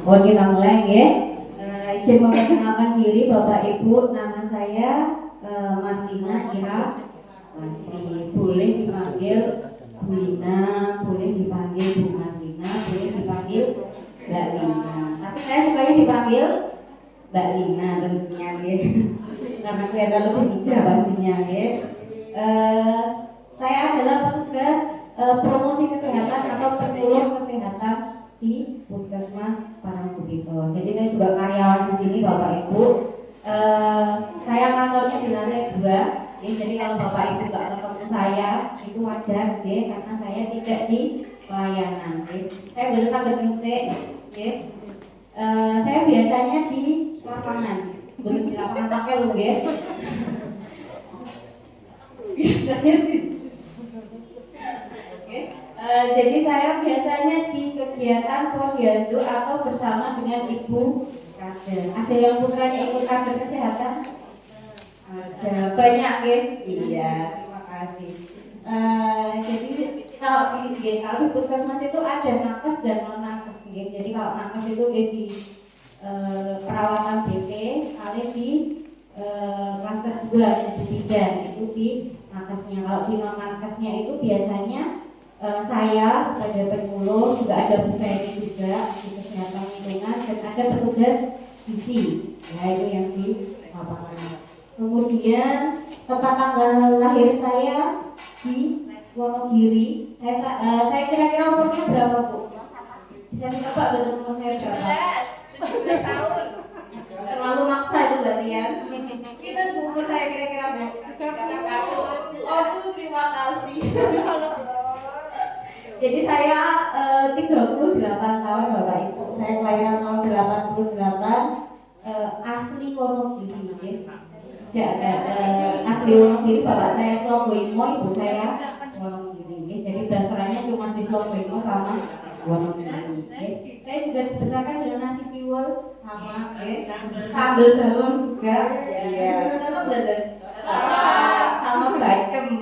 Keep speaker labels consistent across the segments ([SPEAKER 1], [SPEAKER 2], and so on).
[SPEAKER 1] Oh, kita mulai ya. Izin memperkenalkan diri Bapak Ibu, nama saya Martina Ira. Boleh dipanggil Bu Lina, boleh dipanggil Bu Martina, boleh dipanggil Mbak Lina. Tapi saya sukanya dipanggil Mbak Lina tentunya ya. Karena kelihatan lebih muda pastinya ya. Saya adalah petugas promosi kesehatan atau penyuluh kesehatan di Puskesmas Parangkubiton. Jadi saya juga karyawan di sini Bapak Ibu. Saya kantornya di lantai 2. Jadi kalau Bapak Ibu nggak ketemu saya itu wajar, karena saya tidak di pelayanan. Saya bisa sambil nyuntik. Saya biasanya di lapangan, belum di lapangan pakai loh, guys. Biasanya di jadi saya biasanya di kegiatan posyandu atau bersama dengan ibu kader. Ada yang putranya ikut kader kesehatan? Ada banyak ya? Iya, terima kasih. Jadi kalau di puskesmas itu ada nakes dan non nakes. Jadi kalau nakes itu di perawatan BP, kali di klaster 2 bidan itu di nakesnya. Kalau di non nakesnya itu biasanya saya sebagai penyuluh, juga ada Bu Ferry juga di kesehatan lingkungan, dan ada petugas gizi, ya itu yang di lapangan. Kemudian tempat tanggal lahir saya di Wonogiri. Saya kira-kira umurnya berapa, Bu? Bisa ditebak dari umur saya berapa?
[SPEAKER 2] 17 tahun.
[SPEAKER 1] Terlalu maksa itu berarti ya. Kita umur saya kira-kira Bu.
[SPEAKER 2] 30 tahun.
[SPEAKER 1] Oh, terima kasih. Jadi saya 38 tahun Bapak Ibu. Saya kelahiran tahun 88, asli Wonogiri. Ya, asli Wonogiri, bapak saya Slogoimo, ibu saya Wonogiri. Jadi dasarnya cuma di Slogoimo sama Wonogiri. Saya juga dibesarkan dengan nasi tiwul sama sambal daun juga. Iya, cocok dan sama bacem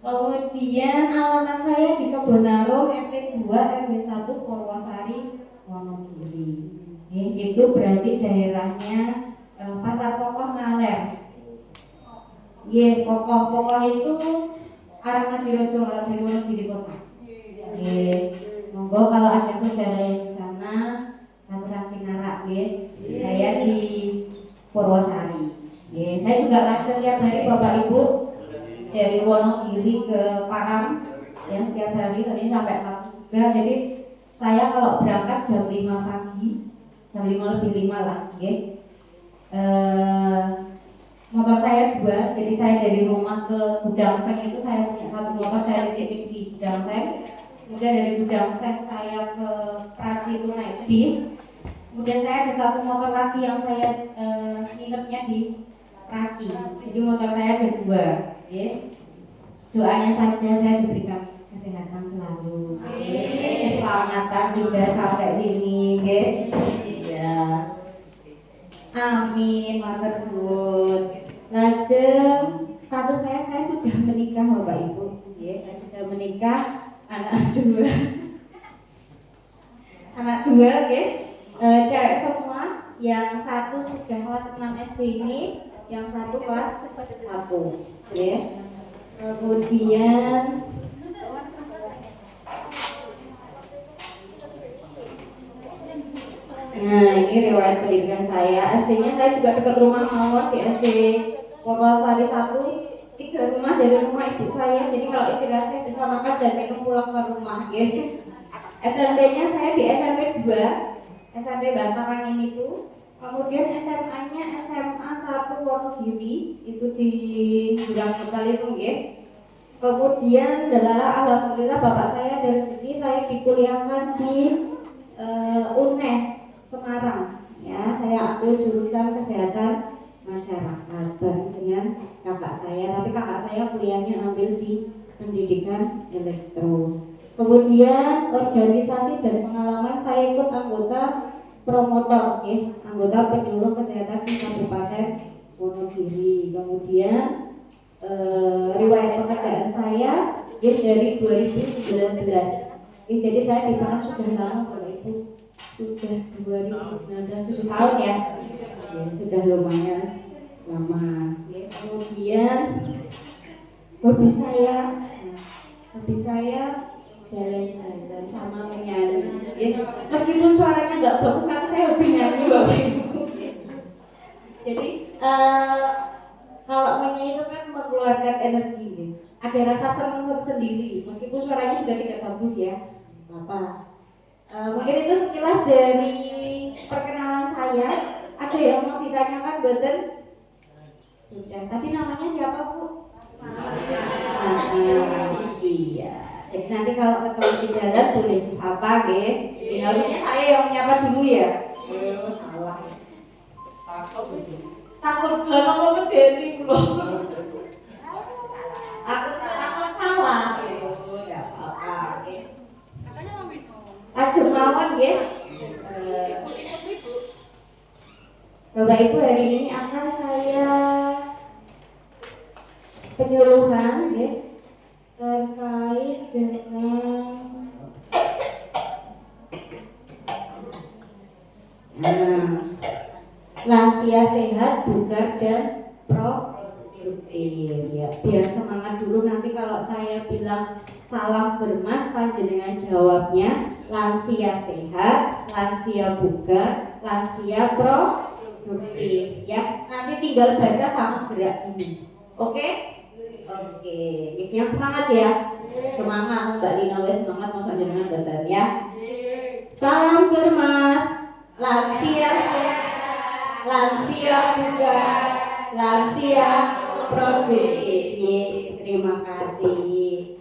[SPEAKER 1] Kemudian alamat saya di Kebonaro RT 2 RW 1 Purwosari Wonogiri. Itu berarti daerahnya Pasar Kokoh Ngaler. Kokoh itu arah Ngadirojo, arah dari Wonogiri kota. Monggo kalau ada saudara yang di sana, Katuran Pinarak, saya di Purwosari. Saya juga lajeng tiap hari Bapak Ibu dari Wonogiri ke Parang, ya setiap hari Senin sampai Sabtu juga. Jadi saya kalau berangkat jam 5 pagi, jam 5 lebih 5 lah, motor saya 2, jadi saya dari rumah ke Gudang Seng itu saya punya 1 motor, saya titip di Gudang Seng. Kemudian dari Gudang Seng saya ke Praci itu naik bis. Kemudian saya ada 1 motor lagi yang saya nginepnya di Praci. Jadi motor saya ada 2. Doanya saja saya diberikan kesehatan selalu, keselamatan juga sampai sini, ya. Amin, matur suwun. Lajeng status saya sudah menikah Bapak Ibu, saya sudah menikah, anak 2, cewek semua, yang 1 sudah kelas 6 SD ini, yang 1 kelas 1, Kemudian ini riwayat pendidikan saya. SD-nya saya juga dekat rumah mawon di SD Purwosari 1, 3 rumah dari rumah ibu saya. Jadi kalau istirahat saya bisa makan dan minum pulang ke rumah. SMP-nya saya di SMP 2, SMP Bantaran ini tuh. Kemudian SMA-nya SMA 1 Wonogiri, itu di Jurang Betal itu, Kemudian alhamdulillah bapak saya dari sini saya dikuliahkan di UNES Semarang. Ya, saya ambil jurusan kesehatan masyarakat bareng dengan kakak saya. Tapi kakak saya kuliahnya ambil di pendidikan elektro. Kemudian organisasi dan pengalaman saya ikut anggota promotor, anggota penyuluh kesehatan di Kabupaten Wonogiri. Kemudian riwayat pekerjaan saya dari 2019. Jadi saya di Parang sudah lama Bapak Ibu. sudah 2019, 7 tahun ya. Ya sudah lumayan lama. Ya, kemudian hobi saya jalan-jalan sama menyanyi. Ya, meskipun suaranya nggak bagus, tapi saya hobi nyanyi Bapak Ibu. Jadi kalau menyanyi itu kan mengeluarkan energi, ya. Ada rasa senang tersendiri, meskipun suaranya juga tidak bagus ya. Apa? Mungkin itu sekilas dari perkenalan saya. Ada yang mau ditanyakan, Boten? Sudah. Tadi namanya siapa, Bu? Iya. Jadi nanti kalau ketemu di jalan boleh disapa, ya. Harusnya saya yang menyapa dulu ya. Salah. Takut gelap apa medeni kula. Aku takut salah. Enggak apa-apa, nggih.
[SPEAKER 2] Katanya mau minum.
[SPEAKER 1] Ajeng mawon nggih. Bapak Ibu, hari ini akan saya penyuluhan ya, terkait dengan lansia sehat, bugar dan produktif ya. Biar semangat dulu, nanti kalau saya bilang salam bermas, panjenengan jawabnya lansia sehat, lansia bugar, lansia produktif ya. Nanti tinggal baca sama gerak ini. Oke? Oke. Yang semangat ya. Semangat Mbak Lina, wes semangat masa jenengan badan ya. Salam bermas, lansia sehat, lansia bugar, lansia produktif. Terima kasih.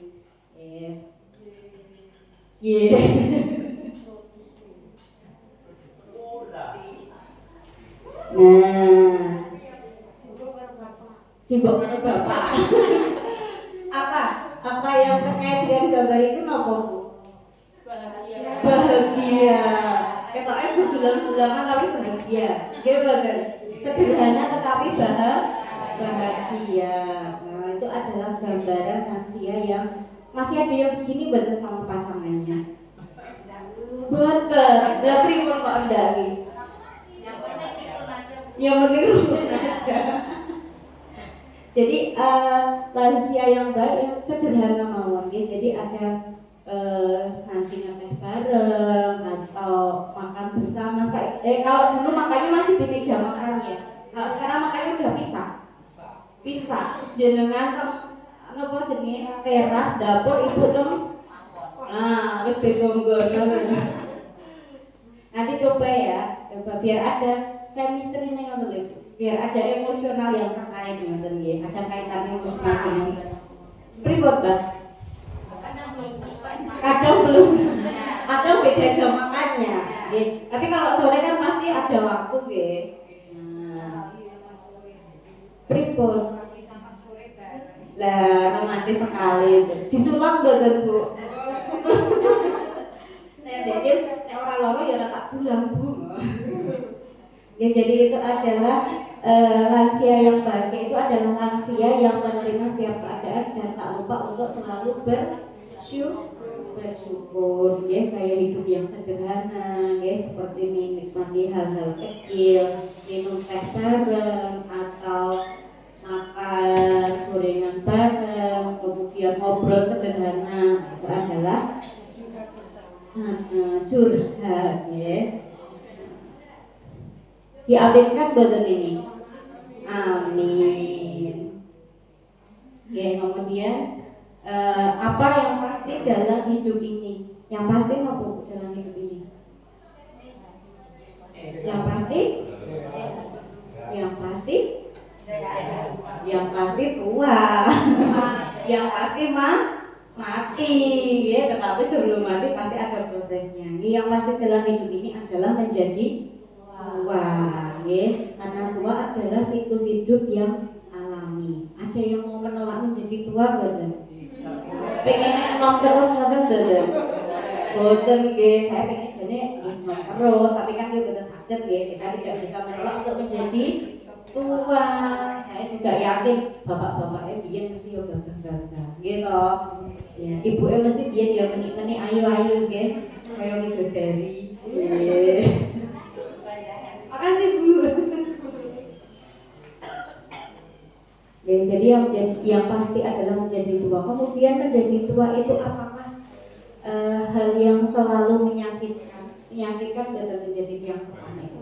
[SPEAKER 1] Nah, sibuk mana Bapak? Apa yang terkait dengan gambar itu apa, Bu? Bahagia. Ketoknya berbulan-bulanan tapi bahagia. Gitu. Sederhana tetapi bahagia. Nah, itu adalah gambaran lansia yang masih ada yang begini betul sama pasangannya. Betul. Lah pripun kok ndaki? Yang penting rukun aja. Jadi lansia yang baik yang sederhana mawon ya. Jadi ada nanti ngeteh bareng atau makan bersama. Kalau dulu makannya masih di meja makan ya. Kalau sekarang makannya udah pisah. Jenengan apa jenenge teras dapur ibu tuh. Nah, wis beda-beda. Nanti coba biar ada chemistry nih ngono lho. Biar ada emosional yang terkait ngoten nggih. Ada kaitannya emosional dengan pripun, Mbak? Kadang beda jam makannya. Tapi kalau sore kan pasti ada waktu nggih. Nah. Pripun? Lah, romantis sekali. Disulap mboten, Bu? Nek ora loro ya tak bulang, Bu. Ya, jadi itu adalah lansia yang bahagia itu adalah lansia yang menerima setiap keadaan dan tak lupa untuk selalu bersyukur ya, kayak hidup yang sederhana ya, seperti menikmati hal-hal kecil, minum teh bareng atau makan gorengan bareng, kemudian ngobrol sederhana. Itu adalah curhat ya. Diaminkan badan ini. Amin. Ya, kemudian apa yang pasti dalam hidup ini? Yang pasti apa dalam hidup ini? Yang pasti tua. Yang pasti mati ya, tetapi sebelum mati pasti ada prosesnya. Yang pasti dalam hidup ini adalah menjadi tua, yes. Karena tua adalah siklus hidup yang alami. Ada yang mau menolak menjadi tua, badan? Pengen enom terus ngoten badan? Boten, guys. Saya pengen jadi enom terus, tapi kan dia boten sakit, guys. Kita tidak bisa menolak untuk menjadi tua. Saya juga yakin bapak-bapaknya biar mesti yoga gagah, gitu. Ya, ibunya mesti dia menik-menik ayu-ayu, guys. Kayak bidadari. yang pasti adalah menjadi tua. Kemudian menjadi tua itu apakah hal yang selalu menyakitkan? Menyakitkan dan menjadi yang sepanik.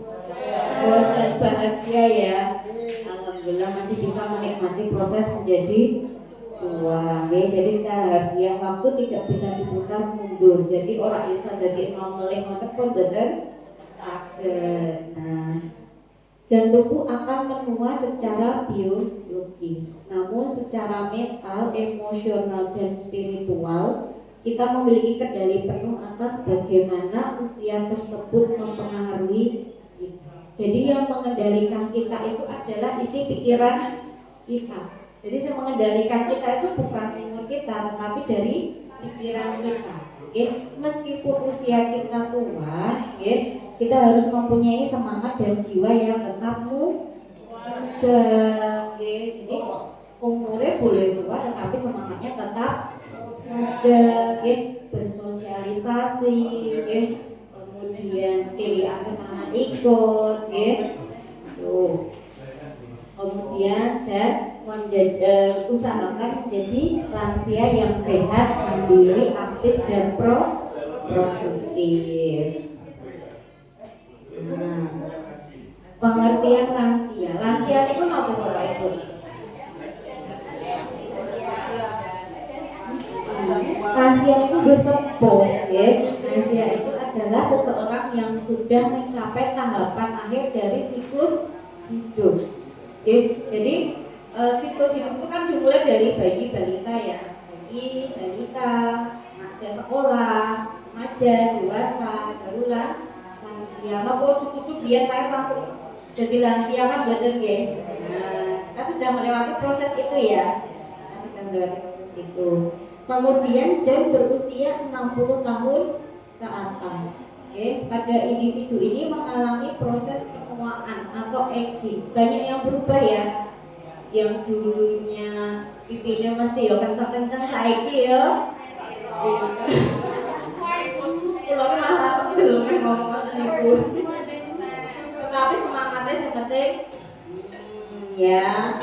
[SPEAKER 1] Dan bahagia ya. Alhamdulillah masih bisa menikmati proses menjadi tua. Jadi secara harfiah waktu tidak bisa diputar mundur. Jadi orang bisa jadi melih pun bener sakit. Dan tubuh akan menua secara biologis. Namun secara mental, emosional dan spiritual kita memiliki kendali penuh atas bagaimana usia tersebut mempengaruhi kita. Jadi yang mengendalikan kita itu adalah isi pikiran kita. Jadi yang mengendalikan kita itu bukan umur kita, tetapi dari pikiran kita. Meskipun usia kita tua, kita harus mempunyai semangat dan jiwa yang tetap muda. Jadi umurnya boleh tua, tetapi semangatnya tetap muda. Bersosialisasi, kemudian kiri atas sana ikut, kemudian dan usahakan menjadi lansia yang sehat, mandiri, aktif dan produktif. Pengertian lansia. Lansia itu apa Bapak Ibu? Lansia itu sepuh, ya. Lansia itu adalah seseorang yang sudah mencapai tahapan akhir dari siklus hidup. Jadi siklus hidup itu kan dimulai dari bayi balita ya, bayi balita, masa sekolah, remaja, dewasa, barulah lansia. Mau cukup dia kayak langsung jadi lansia kan betul ya. Kita sudah melewati proses itu ya, Kemudian dan berusia 60 tahun ke atas. Pada individu ini mengalami proses penuaan atau aging. Banyak yang berubah ya. Yang dulunya pipinya mesti ya kencang-kencang saiki ya. Kalau malah rata belum ngomong itu. Tetapi semangatnya yang penting ya.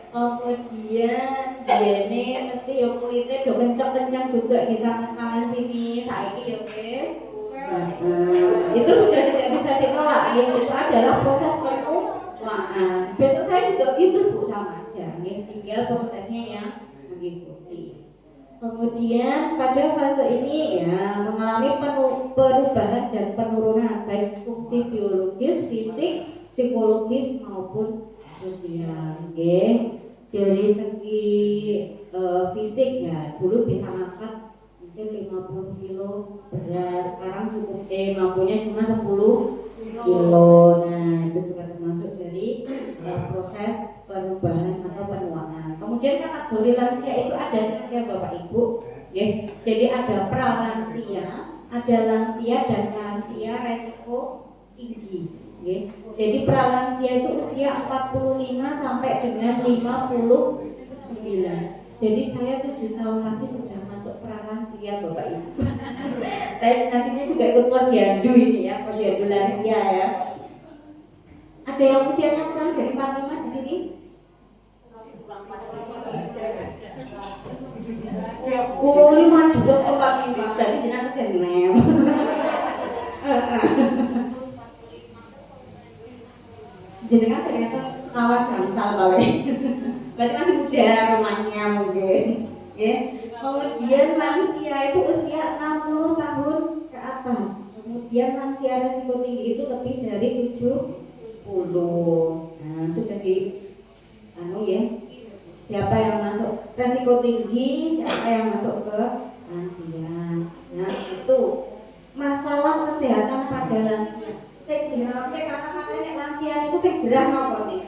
[SPEAKER 1] Kemudian ini mesti ya kulitnya do kencang-kencang juga di tangan sini saiki ya guys. Itu sudah tidak bisa ditolak. Itu adalah proses penuaan. Besok saya juga gitu Bu, sama aja. Tinggal prosesnya yang mengikuti. Kemudian pada fase ini ya mengalami perubahan dan penurunan baik fungsi biologis, fisik, psikologis maupun sosial. Dari segi fisik ya dulu bisa makan mungkin 50 kilo beras, sekarang cukup mampunya cuma 10 kilo. Nah itu juga termasuk dari proses perubahan atau penuaan. Kemudian kategori lansia itu ada 3 Bapak Ibu. Jadi ada pralansia, ada lansia dan lansia resiko tinggi. Jadi pralansia itu usia 45 sampai dengan 59. Jadi saya 7 tahun lagi sudah masuk pralansia Bapak Ibu. Saya nantinya juga ikut posyandu ini ya, posyandu lansia ya. Ada yang usianya kurang dari 45 di sini? Oh, 5 juga 45, berarti jenengan kesenem. Jenengan ternyata sekawan gangsal balik. Berarti masih muda rumahnya mungkin. Kemudian lansia itu usia 60 tahun ke atas. Kemudian lansia resiko tinggi itu lebih dari 70. Nah, sudah di ya. Siapa yang masuk resiko tinggi, siapa yang masuk ke lansia. Nah, itu masalah kesehatan pada lansia. Saya karena lansia itu saya gerah apa nih?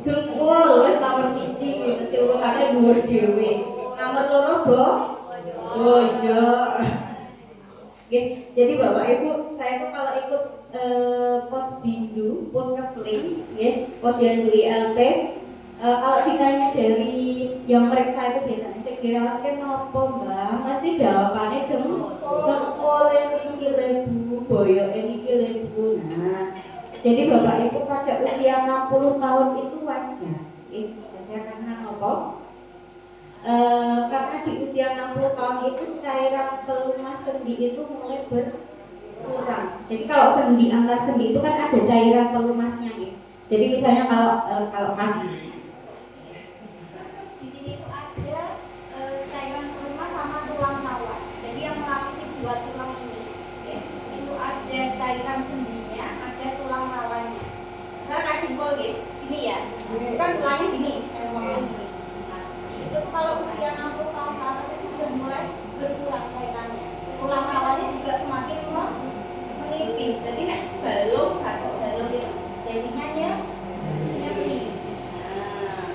[SPEAKER 1] Dengkul, wes nomor 1 mesti urutannya dhuwur dhewe. Nomor 2 oh iya. Jadi Bapak Ibu, saya tuh kalau ikut Posbindu, Poskesling, Posyandu ILP, kalau ditanya dari yang mereka itu biasanya saya kira nopo Mbak, mesti jawabannya dengkul ini lebu, boyo ini lebu. Nah, jadi Bapak Ibu pada usia 60 tahun itu wajar, wajar karena Kenapa? Karena di usia 60 tahun itu cairan pelumas sendi itu mulai berkurang. Jadi kalau sendi antar sendi itu kan ada cairan pelumasnya gitu. Jadi misalnya kalau kaki di sini itu ada cairan pelumas sama tulang rawan. Jadi yang melapisi dua tulang ini, ya, itu ada cairan sendinya, ada tulang rawannya. Misalnya kayak jempol gitu, gini ya, kan tulangnya gini, saya ngomong gini. Itu kalau usia 60 tahun ke atas itu sudah mulai berkurang cairannya. Tulang rawannya juga semakin menipis. Jadi nek balung itu jadinya nyeri. Nah,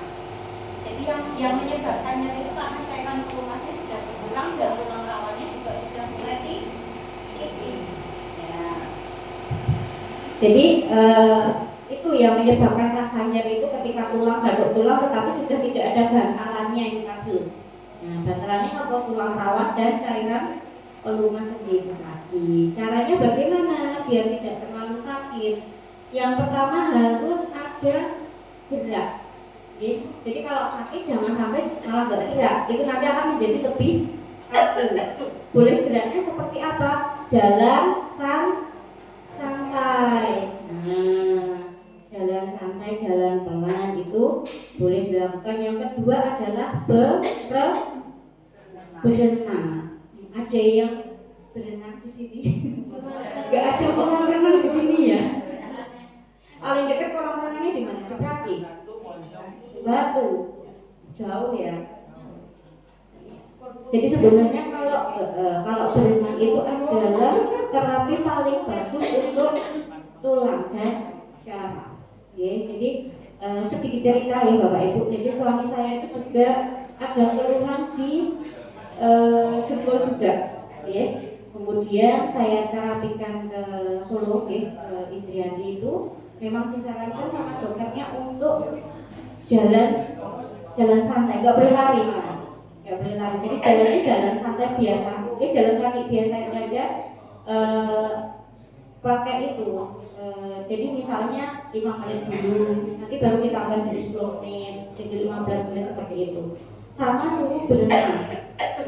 [SPEAKER 1] jadi yang menyebabkan nyeri itu karena cairan pelumasnya sudah berkurang dan tulang rawannya juga sudah mulai tipis. Ya. Jadi itu yang menyebabkan rasa nyeri itu ketika tulang gadok tulang tetapi sudah tidak ada bantalannya yang tadi. Nah, bantalannya apa? Tulang rawan dan cairan pelumas sendi tadi. Caranya bagaimana biar tidak terlalu sakit? Yang pertama harus ada gerak. Jadi kalau sakit jangan sampai malah nggak gerak. Itu nanti akan menjadi lebih kaku. Boleh geraknya seperti apa? Jalan santai. Nah, jalan santai, jalan pelan itu boleh dilakukan. Yang kedua adalah berenang. Ada yang berenang di sini? Gak ada kolam renang di sini ya? Paling dekat kolam renangnya di mana? Di Praci? Batu, jauh ya. Jadi sebenarnya kalau berenang itu adalah terapi paling bagus untuk tulang dan syaraf. Jadi sedikit cerita ya Bapak Ibu. Jadi suami saya itu juga ada keluhan di jempol juga. Kemudian saya terapikan ke Solo, ke Indriati itu memang disarankan sama dokternya untuk jalan santai, nggak boleh lari malah. Nggak boleh lari. Jadi jalannya jalan santai biasa. Jalan kaki biasa itu aja. Pakai itu. Jadi misalnya 5 menit dulu, nanti baru ditambah jadi 10 menit, jadi 15 menit seperti itu. Sama suruh berenang.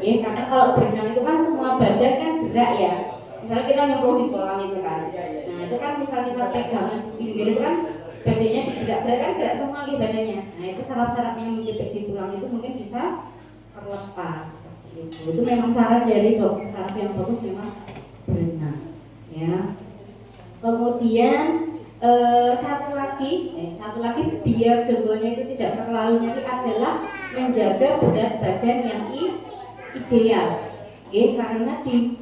[SPEAKER 1] Ya, karena kalau berenang itu kan semua badan kan gerak ya. Misalnya kita nyemplung di kolam itu kan. Nah, itu kan misal kita pegangan di pinggir itu kan badannya digerak-gerak kan gerak semua di badannya. Nah, itu syarat-syarat yang menjepit di tulang itu mungkin bisa terlepas seperti itu. Itu memang saran dari dokter, saraf yang bagus memang berenang. Ya. Kemudian satu lagi biar dengkulnya itu tidak terlalu nyeri adalah menjaga berat badan yang ideal. Karena di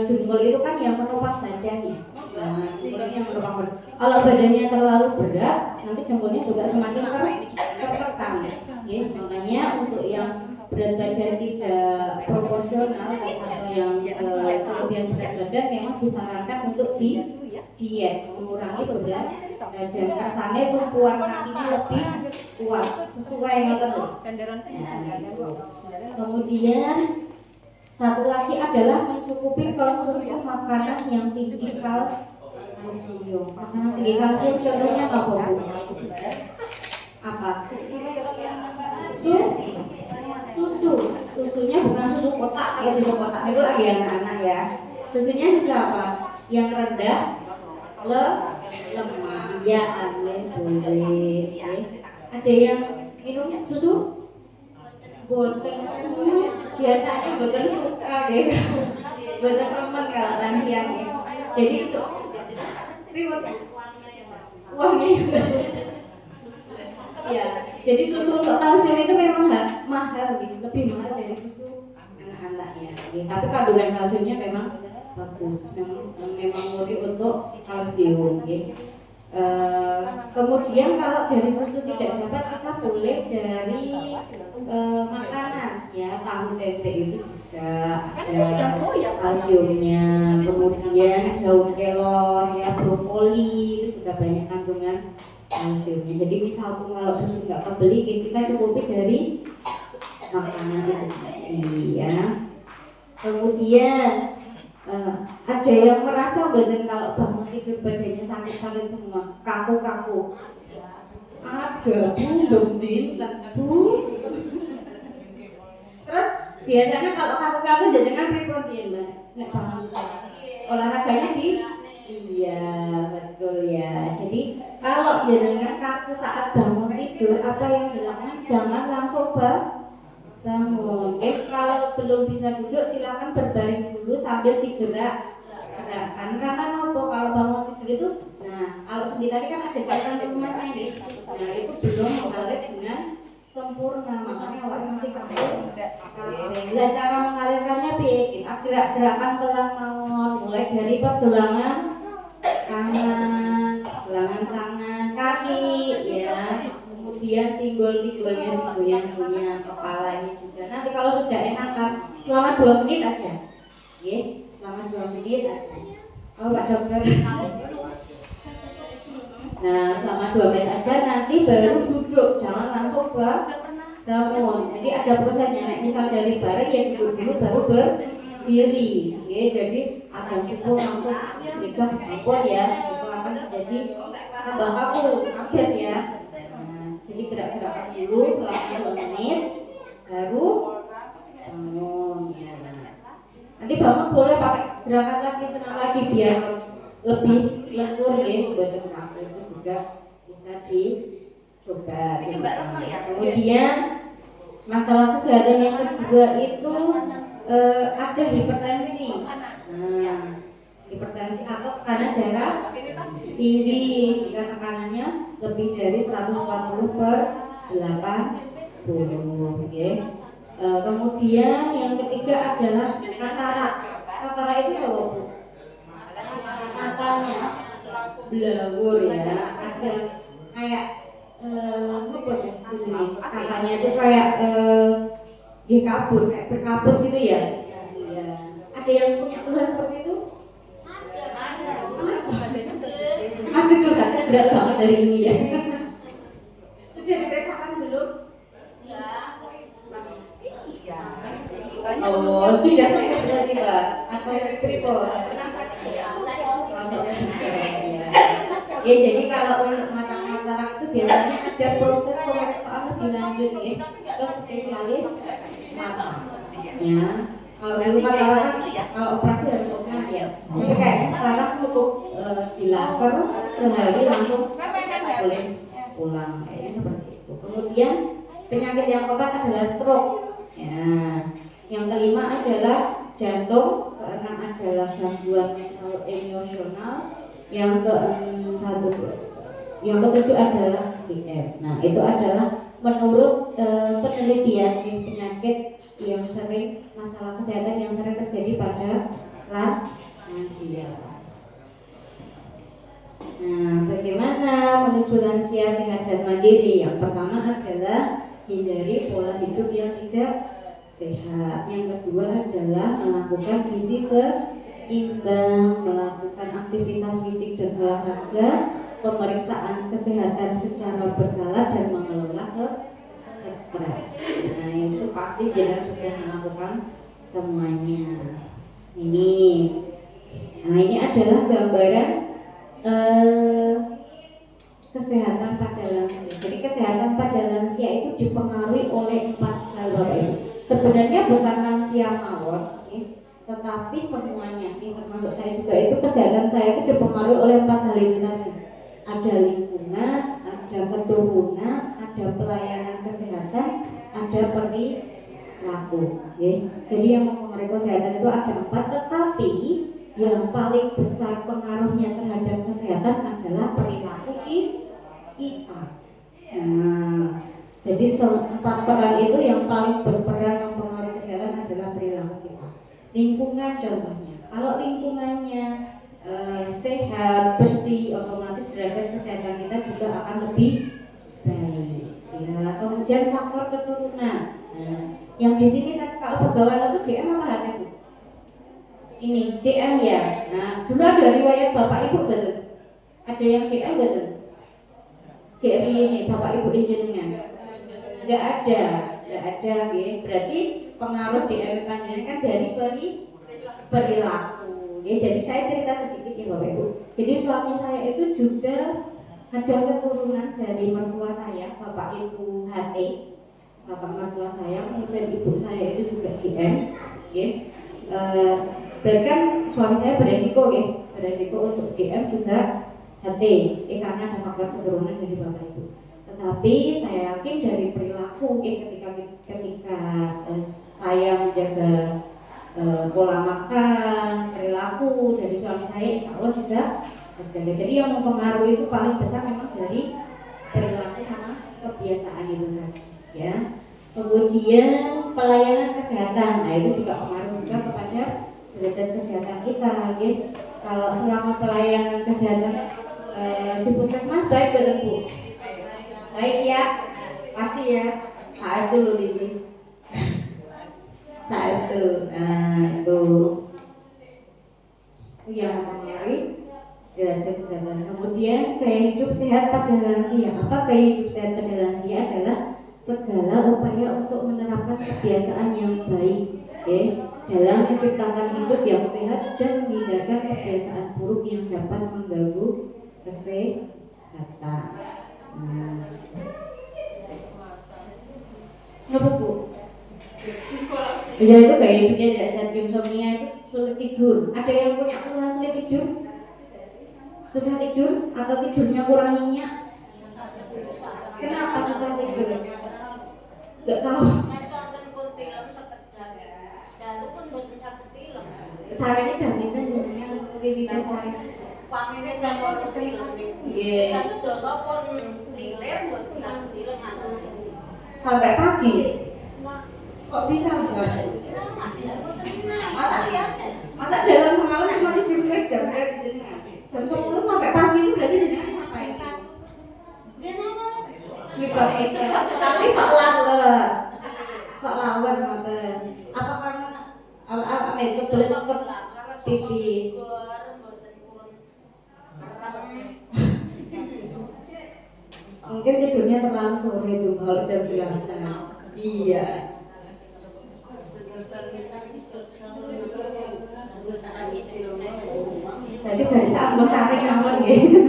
[SPEAKER 1] dengkul itu kan yang menopang badannya. Nah, yang menopang badan. Kalau badannya terlalu berat, nanti dengkulnya juga semakin tertekan. Makanya untuk yang berat badan tidak proporsional atau yang kelebihan berat badan memang disarankan untuk diet, mengurangi berat badan. Kasarnya tumpuan kakinya lebih kuat sesuai dengan Kemudian satu lagi adalah mencukupi konsumsi makanan yang tinggi kalsium. Makanan tinggi kalsium contohnya apa Bu? Apa? Susunya bukan susu kotak, ya susu kotak itu lagi anak-anak ya. Susunya susu apa? Yang rendah lemah. Ya, boleh. Ada yang minum susu? Boten biasanya boten suka deh. Boten teman kalau lansia ya. Jadi itu uangnya juga. Ya, jadi susu kalsium itu memang mahal gitu, lebih mahal dari susu anak-anak ya. Tapi kandungan kalsiumnya memang bagus, memang murni untuk kalsium. Kemudian kalau dari susu tidak dapat, kita boleh dari makanan ya, tahu tempe itu juga ada kalsiumnya. Kemudian daun kelor ya, brokoli itu juga banyak kandungan kalsiumnya. Jadi misal kalau susu nggak kebeli, kita cukupi dari makanan itu tadi ya. Kemudian ada yang merasa badan kalau bangun tidur badannya sakit-sakit semua, kaku-kaku. Ada Bu, Biasanya kalau kaku-kaku jenengan pripun piye, Mbak? Nek bangun olahraganya di iya, betul ya. Jadi kalau jenengan kaku saat bangun tidur, apa yang dilakukan? Jangan langsung bangun. Kalau belum bisa duduk, silakan berbaring dulu sambil digerak-gerakkan. Karena apa? Kalau bangun tidur itu, nah kalau sendiri tadi kan ada cairan emasnya nih. Nah itu belum mengalir dengan sempurna, makanya awak masih kaku. Nah cara mengalirkannya kita gerak-gerakan pelan mawon, mulai dari pergelangan tangan, gelangan tangan, kaki, ya. Kemudian pinggul-pinggulnya digoyang-goyang, kepalanya juga. Nanti kalau sudah enakan, selama 2 menit aja, ya. Selama 2 menit aja. Oh Pak Dokter. Nah selama 2 menit aja, nanti baru duduk, jangan langsung bangun. Jadi ada prosesnya. Misal dari bareng ya duduk dulu, baru berdiri. Ya, jadi ada cukup langsung nikah apa ya, itu akan menjadi tambah kaku, kaget ya. Jadi gerak-gerakan dulu selama 2 menit, baru bangun ya. Nanti bangun boleh pakai gerakan lagi senang lagi biar lebih lentur ya, buat kaku itu juga bisa dicoba. Kemudian masalah kesehatan yang kedua itu ada hipertensi. Nah, hipertensi atau tekanan darah tinggi jika tekanannya lebih dari 140/80, ya. Kemudian yang ketiga adalah katarak. Katarak itu apa, Bu? Matanya blawur ya, ada kayak katanya itu kayak kabut, kayak berkabut gitu ya. Iya. Ada yang punya keluhan seperti itu? Ada juga, berat banget dari ini ya. Sudah dirasakan belum? Oh, sudah sakit berarti Mbak? Atau pripor? Ya, jadi kalau untuk mata-mata itu biasanya ada proses pemeriksaan lebih lanjut ya ke spesialis mata. Ya, kalau dulu katakan kalau operasi harus operasi ya. Tapi kayaknya sekarang cukup di laser sehari langsung boleh pulang. Kayaknya seperti itu. Kemudian penyakit yang keempat adalah stroke. Ya, yang kelima adalah jantung, keenam adalah gangguan mental emosional, yang ketujuh adalah DM. Nah, itu adalah menurut penelitian penyakit yang sering, masalah kesehatan yang sering terjadi pada lansia. Nah, bagaimana menuju lansia sehat dan mandiri? Yang pertama adalah hindari pola hidup yang tidak sehat. Yang kedua adalah melakukan gizi seimbang, melakukan aktivitas fisik dan olahraga, pemeriksaan kesehatan secara berkala, dan mengelola stres. Nah, itu pasti kita sudah melakukan semuanya. Nah ini adalah gambaran kesehatan pada lansia. Jadi kesehatan pada lansia itu dipengaruhi oleh 4 hal, Bapak Ibu. Sebenarnya bukan lansia mawon, tetapi semuanya, termasuk saya juga, itu kesehatan saya itu dipengaruhi oleh 4 hal ini tadi. Ada lingkungan, ada keturunan, ada pelayanan kesehatan, ada perilaku. Jadi yang mempengaruhi kesehatan itu ada 4, tetapi yang paling besar pengaruhnya terhadap kesehatan adalah perilaku kita. Nah, jadi 4 peran itu yang paling berperan mempengaruhi kesehatan adalah perilaku kita. Lingkungan contohnya, kalau lingkungannya sehat, bersih, otomatis derajat kesehatan kita juga akan lebih baik. Ya, kemudian faktor keturunan. Nah, yang di sini kan kalau pegawai itu DM apa ada, Bu? Ini DM ya. Nah, dulu ada riwayat bapak ibu betul. Ada yang DM betul. DRI ini bapak ibu jenengan. Enggak ada. Ya. Berarti pengaruh DM panjenengan kan dari perilaku. Ya, jadi saya cerita sedikit ya Bapak Ibu. Jadi suami saya itu juga ada keturunan dari mertua saya, Bapak Ibu HT. bapak mertua saya, kemudian ibu saya itu juga JM, ya. Berarti kan suami saya beresiko, ya, beresiko untuk JM juga HT, karena ada faktor keturunan dari bapak ibu. Tetapi saya yakin dari perilaku, ketika saya menjaga pola makan, perilaku dari suami saya, insya Allah juga terjaga. Jadi yang mempengaruhi itu paling besar memang dari perilaku sama kebiasaan itu kan, ya. Kemudian pelayanan kesehatan, nah itu juga pengaruh juga kepada derajat kesehatan kita, ya. Kalau selama pelayanan kesehatan di puskesmas baik betul Bu, baik ya, pasti ya, HS dulu ini, HS dulu, nah itu yang mempengaruhi derajat kesehatan. Kemudian gaya hidup sehat pada lansia. Apa gaya hidup sehat pada lansia? Adalah segala upaya untuk menerapkan kebiasaan yang baik, dalam menciptakan hidup yang sehat dan menghindarkan kebiasaan buruk yang dapat mengganggu kesehatan. Apa Bu? Ya itu gaya hidupnya tidak sehat, insomnia itu sulit tidur. Ada yang punya keluhan sulit tidur? Susah tidur atau tidurnya kurang nyenyak? Kenapa susah tidur? Gak tahu. Sarane jam pinten jenengan wiwit sare?
[SPEAKER 2] Pamine jam 8
[SPEAKER 1] Nggih.
[SPEAKER 2] Jam 12 pun lilir mboten saged tilem ngantos.
[SPEAKER 1] Sampai pagi. Kok bisa enggak? Masa jalan semalam cuma tidur 2 jam jenengan. Jam 10 sampai pagi itu berarti jenengan ngapain? Nyoba itu. Tapi sok lalem. Sok lalem ngoten. Apa karena apa itu sulit ke pipis? Mungkin tidurnya terlalu sore itu kalau jam 8. Iya. Jadi dari saat mau cari kawan gitu.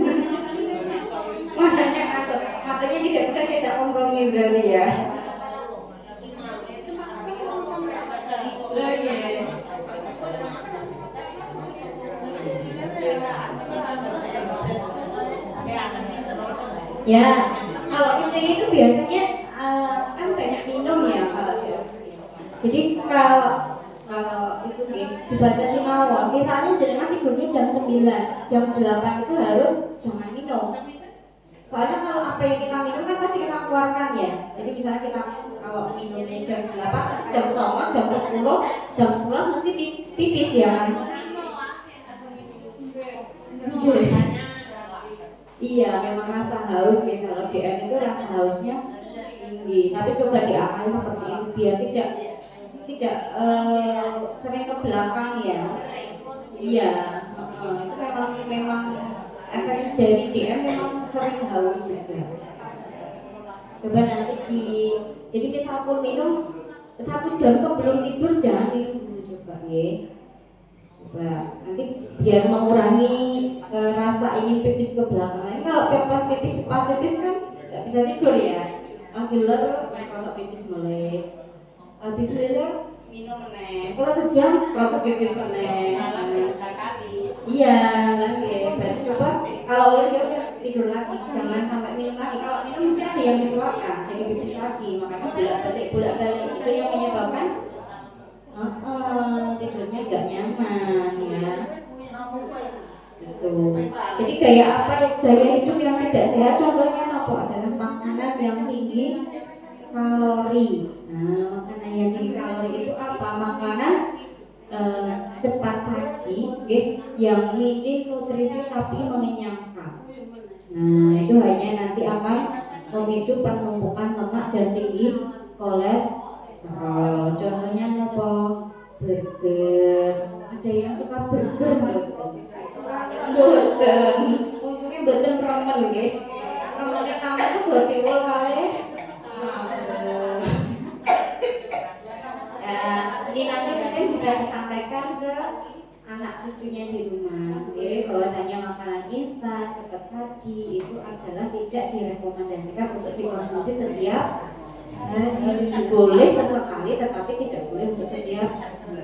[SPEAKER 1] Makanya tidak bisa diajak kompromi berarti ya. Ya, kalau penting itu biasanya kan banyak minum ya kalau dia. Jadi kalau itu dibatasi mawon. Misalnya jenengan tidurnya jam 9, jam 8 itu harus jangan minum. Soalnya kalau apa yang kita minum kan pasti kita keluarkan ya. Jadi misalnya kita kalau minumnya jam 8, jam 9, jam 10, jam 11 mesti pipis ya kan. Iya, memang rasa haus gitu. Kalau JM itu rasa hausnya tinggi. Tapi coba diakali seperti itu biar tidak sering ke belakang ya. Iya, itu memang efek dari JM memang sering haus juga. Coba nanti jadi misal pun minum 1 jam sebelum tidur jangan minum dulu coba ya. Coba nanti biar mengurangi rasa ingin pipis ke belakang. Kalau pas pipis kan nggak bisa tidur ya. Akhirnya rasa pipis melek. Habis itu minum meneh. Kalau sejam rasa pipis meneh. Iya, lagi. Berarti coba kalau lihat ya udah tidur lagi, jangan sampai minum lagi. Kalau minum mesti ada yang dikeluarkan, jadi pipis lagi. Makanya bolak-balik itu yang menyebabkan tidurnya gak nyaman ya. Gitu. Jadi gaya hidup yang tidak sehat contohnya apa? Adalah makanan yang tinggi kalori. Nah, makanan yang tinggi kalori itu apa? Makanan cepat saji, yang minim nutrisi tapi mengenyangkan. Nah, itu hanya nanti akan memicu penumpukan lemak dan tinggi kolesterol. Contohnya apa? Burger. Ada yang suka burger loh. Burger. Untungnya burger ramen nggih. Ramennya kamu tuh godewol kali. Ini nanti mungkin bisa disampaikan ke anak cucunya di rumah, bahwasanya makanan instan cepat saji itu adalah tidak direkomendasikan untuk dikonsumsi setiap Boleh sesekali tetapi tidak boleh setiap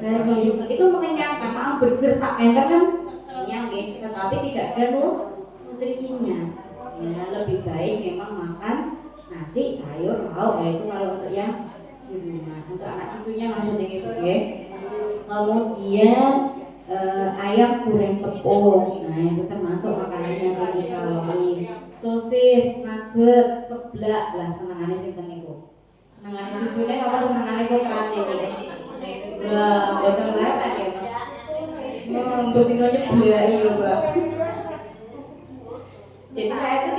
[SPEAKER 1] hari. Itu mengenyangkan, maaf burger sak meter kan kenyang tetapi tidak ada nutrisinya. Ya, lebih baik memang makan nasi, sayur, lauk, yaitu kalau untuk yang di rumah. Untuk anak cucunya maksudnya gitu ya. Kemudian ayam goreng tepung, nah itu termasuk makanan yang tinggi kalori. Sosis, nugget, seblak, lah senangannya sinten niku. Senangannya cucunya apa senangannya putrane iki? Wah, boten larang ya, Pak. Mboten nyeblak ya, Pak. Jadi saya itu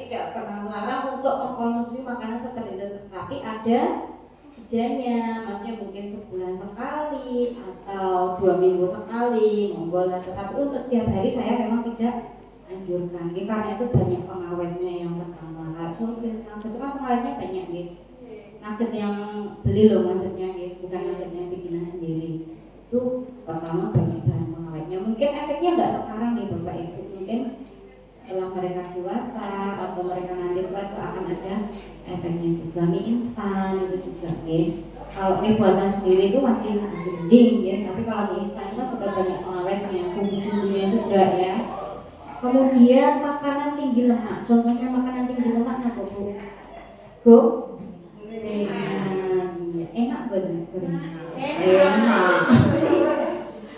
[SPEAKER 1] tidak pernah melarang untuk mengkonsumsi makanan seperti itu, tetapi ada jedanya, maksudnya mungkin sebulan sekali atau 2 minggu sekali, monggo lah. Tetapi untuk setiap hari saya memang tidak anjurkan, karena itu banyak pengawetnya. Yang pertama, sosis, nugget itu kan pengawetnya banyak gitu. Nugget yang beli loh maksudnya gitu, bukan nugget yang bikinan sendiri. Itu pertama banyak bahan pengawetnya. Mungkin efeknya nggak sekarang nih Bapak Ibu, mungkin setelah mereka dewasa atau mereka nanti tua itu akan ada efeknya juga. Mie instan itu juga ya. Kalau mie buatan sendiri itu masih mending ya, tapi kalau mie instan itu juga banyak pengawetnya, bumbu-bumbunya juga ya. Kemudian makanan tinggi lemak, contohnya makanan tinggi lemak apa Bu? Enak banget, enak.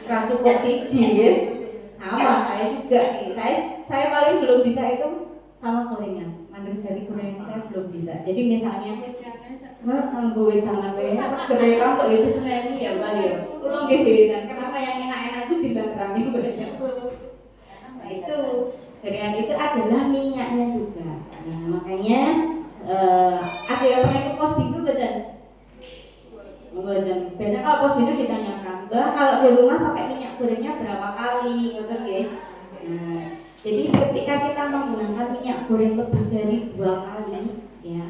[SPEAKER 1] Ratu kok siji ya. Sama saya juga nih, saya paling belum bisa itu sama gorengan, mandiri dari gorengan saya belum bisa. Jadi misalnya nganggo wedangan wae segede kok itu seneni ya Pak ya. Kulo nggih dhewean, kenapa yang enak-enak itu dilangkangi banyak. Nah itu gorengan itu adalah minyaknya juga. Nah makanya ada yang pernah ikut pos minggu betul. Biasanya kalau pos minggu ditanyakan, Mbak kalau di rumah pakai minyak gorengnya berapa kali, gitu ya. Nah, jadi ketika kita menggunakan minyak goreng lebih dari 2 kali, ya,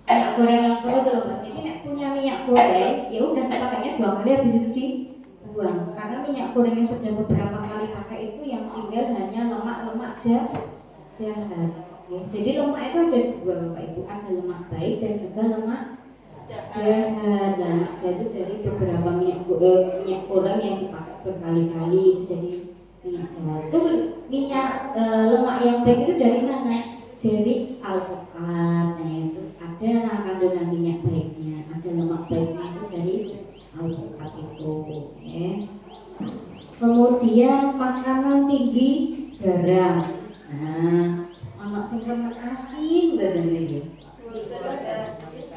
[SPEAKER 1] minyak goreng yang perlu terlepas. Jadi nek punya minyak goreng, ya udah kita pakainya 2 kali habis itu dibuang. Karena minyak goreng yang sudah beberapa kali pakai itu yang tinggal hanya lemak-lemak jahat. Ya. Jadi lemak itu ada 2 Bapak Ibu, ada lemak baik dan juga lemak jahat. Lemak jahat itu dari beberapa minyak goreng yang dipakai berkali-kali, jadi minyak jahat. Terus minyak lemak yang baik itu dari mana? Dari alpukat. Nah itu ada kandungan minyak baiknya, ada lemak baiknya itu dari alpukat itu. Ya. Kemudian makanan tinggi garam. Nah, anak sing remen asin badan ini.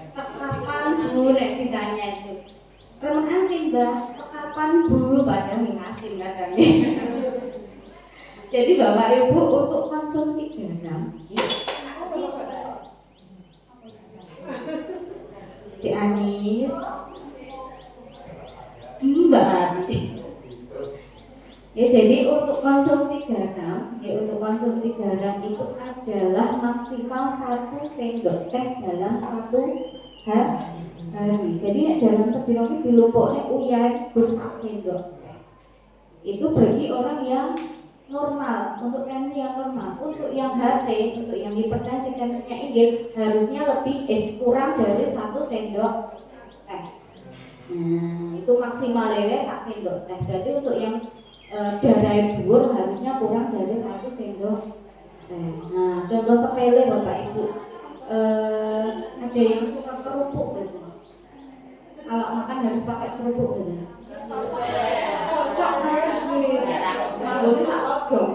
[SPEAKER 1] Sekapan Bu nek ditanya itu. Remen asin, Mbak. Sekapan Bu padahal asin katanya. Jadi Bapak Ibu untuk konsumsi garam di Anis Mbak Ati. Ya, jadi untuk konsumsi garam, itu adalah maksimal 1 sendok teh dalam 1 hari. Jadi dalam sepiro iki dilupukne uyah sak sendok teh. Itu bagi orang yang normal, untuk tensi yang normal. Untuk yang HT, untuk yang hipertensi tensinya tinggi, harusnya kurang dari 1 sendok teh. Nah, itu maksimal ya sak sendok teh. Berarti untuk yang darah dhuwur harusnya kurang dari 1 sendok teh. Nah, contoh sepele Bapak Ibu, ada yang suka kerupuk gitu. Kalau makan harus pakai kerupuk gitu. Cocok nih. Manggone sak odong.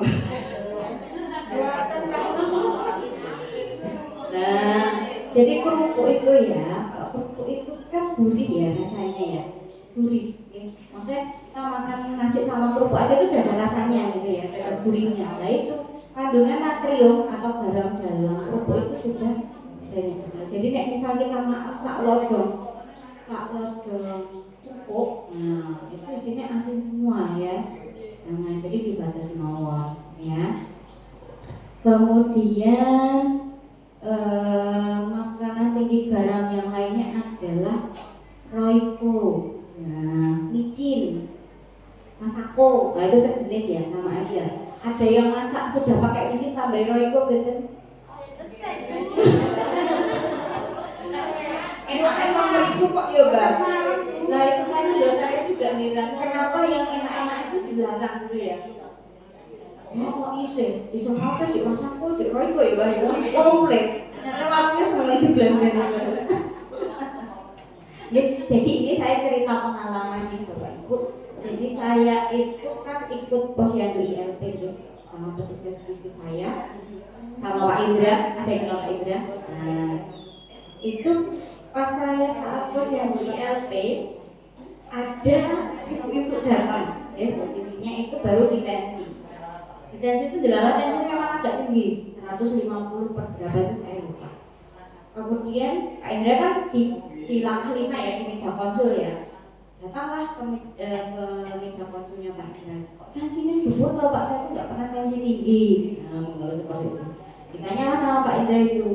[SPEAKER 1] Nah, jadi kerupuk itu ya, kalau kerupuk itu kan gurih ya rasanya ya, gurih. Maksudnya kita makan nasi sama kerupuk aja itu udah ada rasanya gitu ya, ada gurihnya. Nah itu kandungan natrium atau garam dalam kerupuk itu sudah banyak sekali. Jadi nek misal kita makan sak lodong kerupuk, nah itu isinya asin semua ya. Nah jadi dibatasi mawon ya. Kemudian makanan tinggi garam yang lainnya adalah Royco. Nah, micin, masako, nah itu sejenis ya, sama aja. Ada yang masak sudah pakai micin tambah Royco betul. Ini emang beriku kok yoga. Nah itu kan sudah saya juga bilang kenapa yang enak-enak itu dilarang dulu ya. Kok iso apa cik masaku cik roy kok ya komplit. Nah waktunya semua itu belanja. Jadi ini saya cerita pengalaman nih Bapak Ibu. Jadi saya itu kan ikut posyandu ILP sama petugas bisnis saya, sama Pak Indra, ada yang kenal Pak Indra. Nah itu pas saya saat posyandu ILP ada ibu-ibu datang, ya posisinya itu baru ditensi. Ditensi itu dilalah tensi memang agak tinggi, 150 per berapa itu saya lupa. Kemudian Pak Indra kan di langkah 5 ya di meja konsul ya. Datanglah ke meja konsulnya Pak Indra. Kok tensinya jebol kalau Pak saya itu nggak pernah tensi tinggi. Nah, kalau seperti itu. Ditanyalah sama Pak Indra itu.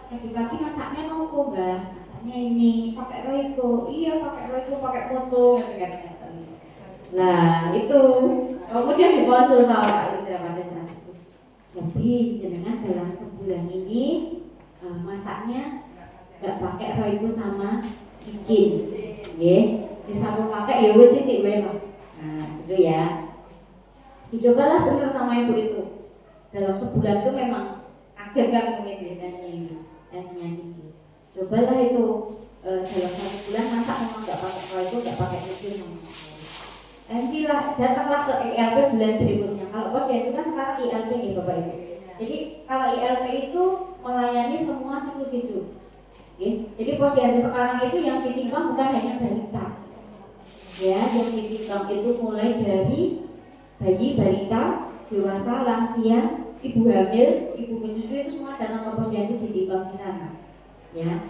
[SPEAKER 1] Tadi pagi masaknya nopo Mbah? Masaknya ini pakai Royco. Iya pakai Royco, pakai foto. Nah itu. Kemudian dikonsul sama Pak Indra pada saat itu. Jadi jenengan dalam sebulan ini masaknya nggak pakai Royco sama izin, ya. Bisa mau pakai ya wes sih wae kok. Nah, itu ya. Dicobalah benar sama ibu itu. Dalam sebulan itu memang agak mungkin tensinya tinggi. Cobalah itu dalam 1 bulan masa memang nggak pakai Royco, nggak pakai izin sama tensi lah, datanglah ke ILP bulan berikutnya. Kalau posyandu kan sekarang ILP nih Bapak Ibu. Jadi kalau ILP itu melayani semua siklus hidup. Jadi posyandu sekarang itu yang ditimbang bukan hanya balita. Ya, yang ditimbang itu mulai dari bayi, balita, dewasa, lansia, ibu hamil, ibu menyusui itu semua dalam posyandu ditimbang di sana. Ya.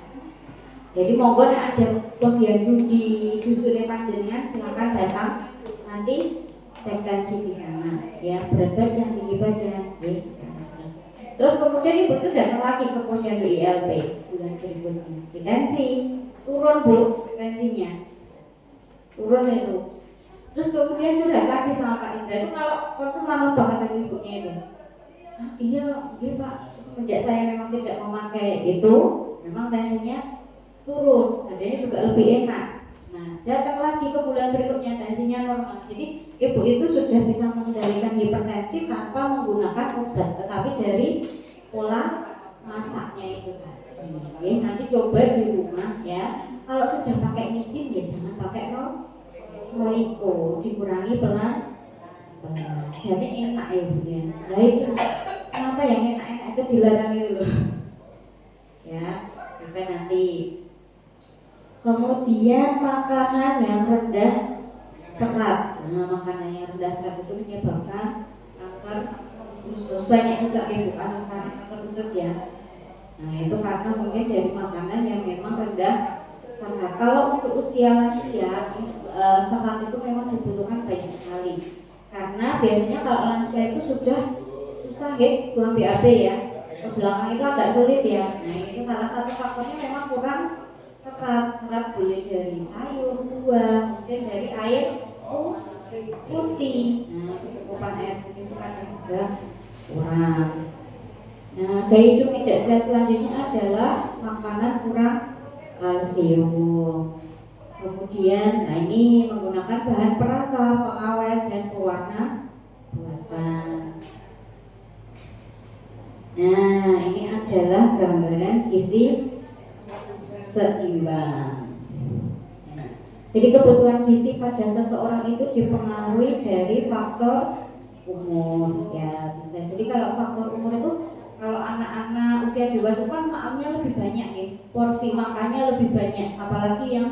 [SPEAKER 1] Jadi monggo nek ada posyandu di dusun panjenengan silakan datang nanti cek tensi di sana. Ya, berat badan, tinggi badan, ya. Terus kemudian ibu itu datang lagi ke posyandu ILP bulan berikutnya. Tensi turun Bu, tensinya turun itu. Terus kemudian curhat lagi sama Pak Indra itu kalau konsul lama banget dari ibunya itu. Iya Pak, semenjak saya memang tidak memakai itu, memang tensinya turun, badannya juga lebih enak. Nah, datang lagi ke bulan berikutnya tensinya normal. Jadi ibu itu sudah bisa mengendalikan hipertensi tanpa menggunakan obat, tetapi dari pola masaknya itu tadi. Oke, nanti coba di rumah ya. Kalau sudah pakai micin ya jangan pakai Royco, dikurangi pelan. Jadi enak ya Bu ya. Nah itu kenapa yang enak-enak itu dilarang itu loh. Ya, sampai nanti. Kemudian makanan yang rendah serat. Nah, makanan yang rendah serat itu menyebabkan kanker usus. Banyak juga itu kasus kanker usus ya. Nah, itu karena mungkin dari makanan yang memang rendah serat. Kalau untuk usia lansia, serat itu memang dibutuhkan banyak sekali. Karena biasanya kalau lansia itu sudah susah ya buang BAB ya. Ke belakang itu agak sulit ya. Nah, itu salah satu faktornya memang kurang serat boleh dari sayur, buah, kemudian dari air putih. Nah, kecukupan air putih itu kan juga kurang. Nah, gaya hidup tidak sehat selanjutnya adalah makanan kurang kalsium. Kemudian, nah ini menggunakan bahan perasa, pengawet dan pewarna buatan. Nah, ini adalah gambaran gizi seimbang. Jadi kebutuhan gizi pada seseorang itu dipengaruhi dari faktor umur ya bisa. Jadi kalau faktor umur itu kalau anak-anak usia dewasa kan makannya lebih banyak ya, porsi makannya lebih banyak. Apalagi yang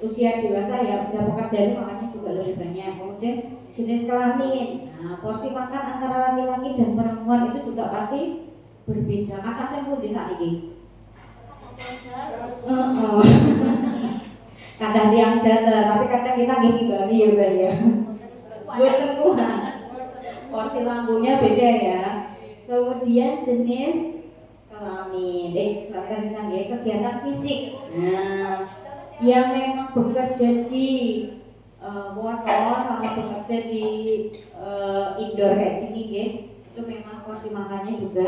[SPEAKER 1] usia dewasa ya usia pekerja itu makannya juga lebih banyak. Kemudian jenis kelamin, nah porsi makan antara laki-laki dan perempuan itu juga pasti berbeda. Kakak saya pun bisa ini. Kadang tiang jatuh, tapi kadang kita gini bagi ya Mbak ya. Buat tentuan. Porsi lambungnya beda ya. Kemudian jenis kelamin, kegiatan fisik. Nah, yang memang bekerja di motor sama bekerja di indoor kayak gini ya, itu memang porsi makannya juga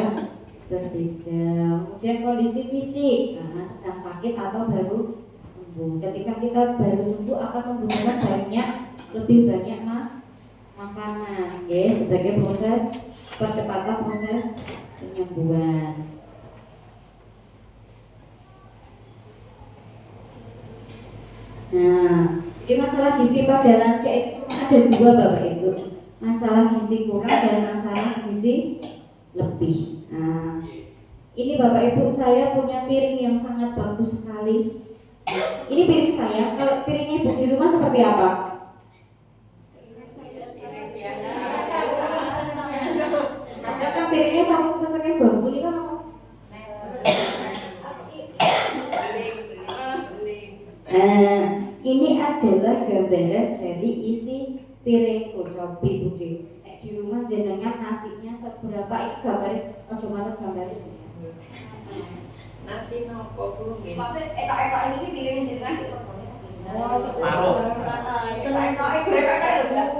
[SPEAKER 1] berbeda. Kemudian kondisi fisik, nah, sedang sakit atau baru sembuh. Ketika kita baru sembuh akan membutuhkan lebih banyak makanan, ya, sebagai proses percepatan proses penyembuhan. Nah, jadi masalah gizi pada lansia itu ada dua Bapak Ibu. Masalah gizi kurang dan masalah gizi lebih. Nah, ini Bapak Ibu, saya punya piring yang sangat bagus sekali. Ini piring saya. Kalau piringnya Ibu di rumah seperti apa? Ada kan piringnya sama sesuai bambu ini kan? Ini adalah gambaran dari isi piringku. Coba Budi, di rumah jenengan nasinya seberapa? Ini gambarin, cuma gambarin.
[SPEAKER 2] Nasi nopo Bu?
[SPEAKER 3] Maksudnya ekak-ekak ini piring jenengan di separuh.
[SPEAKER 2] Oh, separuh.
[SPEAKER 3] Ekak-ekak itu enggak.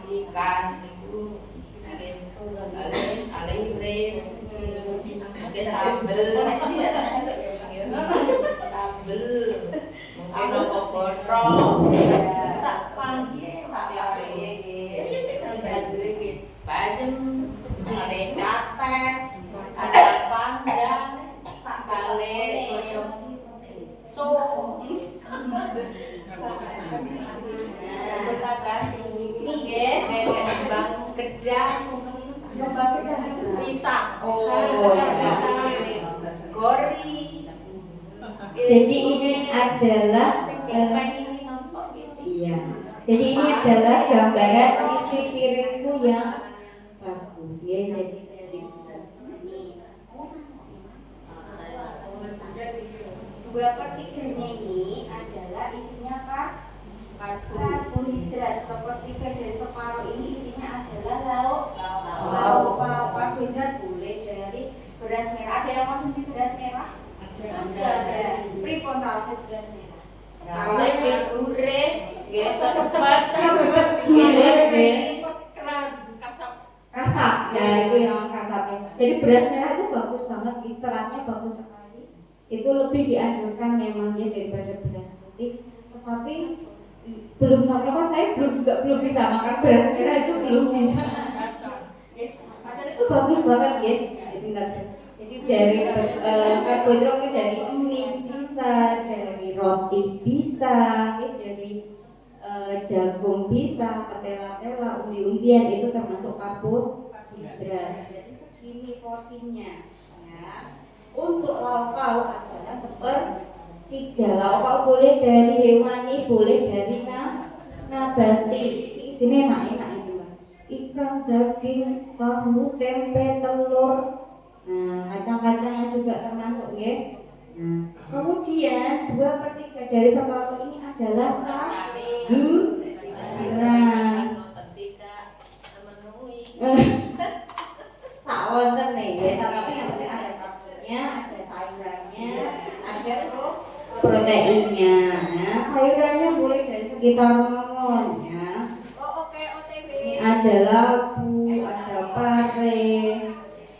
[SPEAKER 2] Ikan itu sambel mungkin apa godrong sak panggi bisa juga bajem ada kates ada panjang sakale so kita ganti ini bang kedang pisang gori.
[SPEAKER 1] Jadi ini adalah iya. Jadi ini adalah gambaran isi piringku yang bagus ya. Jadi dari
[SPEAKER 3] Dua per tiganya ini adalah isinya karbohidrat. Sepertiga dari separuh ini isinya adalah lauk. Karbohidrat boleh dari beras merah. Ada yang konsumsi beras merah? Ada. Pripun rasanya beras merah?
[SPEAKER 2] Rasanya gurih, gesek cepat,
[SPEAKER 1] kasar. Ya itu yang kasarnya. Jadi beras merah itu bagus banget, seratnya bagus sekali. Itu lebih dianjurkan memangnya daripada beras putih. Tetapi belum tahu apa, saya belum bisa makan beras merah, itu belum bisa. Asal itu bagus banget ya. Jadi dari karbohidratnya dari mie bisa, dari roti bisa, dari jagung bisa, ketela-tela, umbi-umbian itu termasuk karbohidrat. Jadi segini porsinya. Ya. Untuk lauk-lauk adalah sepertiga. Lauk-lauk boleh dari hewani, boleh dari nabati. Di sini enak-enak itu, Mbak. Ikan, daging, tahu, tempe, telur. Nah, kacang-kacangnya juga termasuk ya. Nah, kemudian 2/3 dari separuh ini adalah sayuran. Sawonten nih ya, tapi yang penting ada karbonya, ada sayurannya, ada proteinnya. Nah, sayurannya boleh dari sekitar mawon ya.
[SPEAKER 3] Oh, oke, OTW.
[SPEAKER 1] Ada labu, ada pare.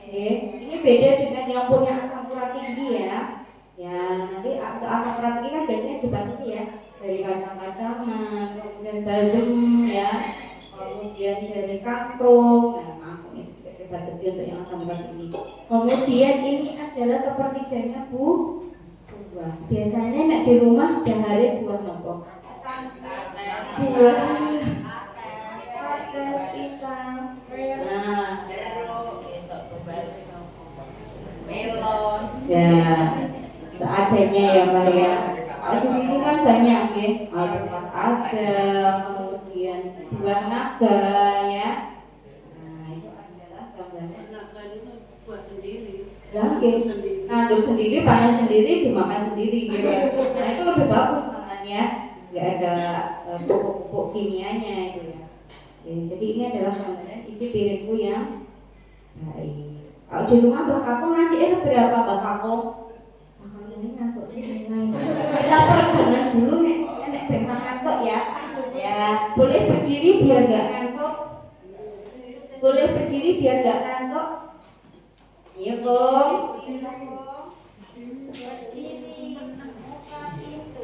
[SPEAKER 1] Ini beda dengan yang punya asam urat tinggi ya. Ya, nanti untuk asam urat tinggi kan biasanya dibatasi ya dari kacang-kacangan, kemudian bazem ya, kemudian dari kangkung. Nah, kangkung itu juga dibatasi untuk yang asam urat tinggi. Kemudian ini adalah sepertiganya buah. Biasanya nek di rumah dahare buah nopo? Buah pisang. Nah,
[SPEAKER 2] melon.
[SPEAKER 1] ya, seadanya ya Mbak ya. Di sini kan banyak ya, ada, kemudian buah naga ya. Nah, itu adalah gambaran.
[SPEAKER 4] Naga itu buat sendiri.
[SPEAKER 1] Lagi, ngatur sendiri, panen sendiri, dimakan sendiri gitu. Nah, itu lebih bagus makanya ya, nggak ada pupuk-pupuk kimianya itu ya. Jadi ini adalah gambaran isi piringku yang baik. Kalau di rumah Mbak Kako nasinya seberapa Mbak Kako? Ini ngantuk sih lapor jangan dulu nek ben ngantuk ya. Ya, boleh berdiri biar nggak ngantuk. Boleh berdiri biar nggak ngantuk. Iya, Bung.
[SPEAKER 3] Berdiri, buka pintu.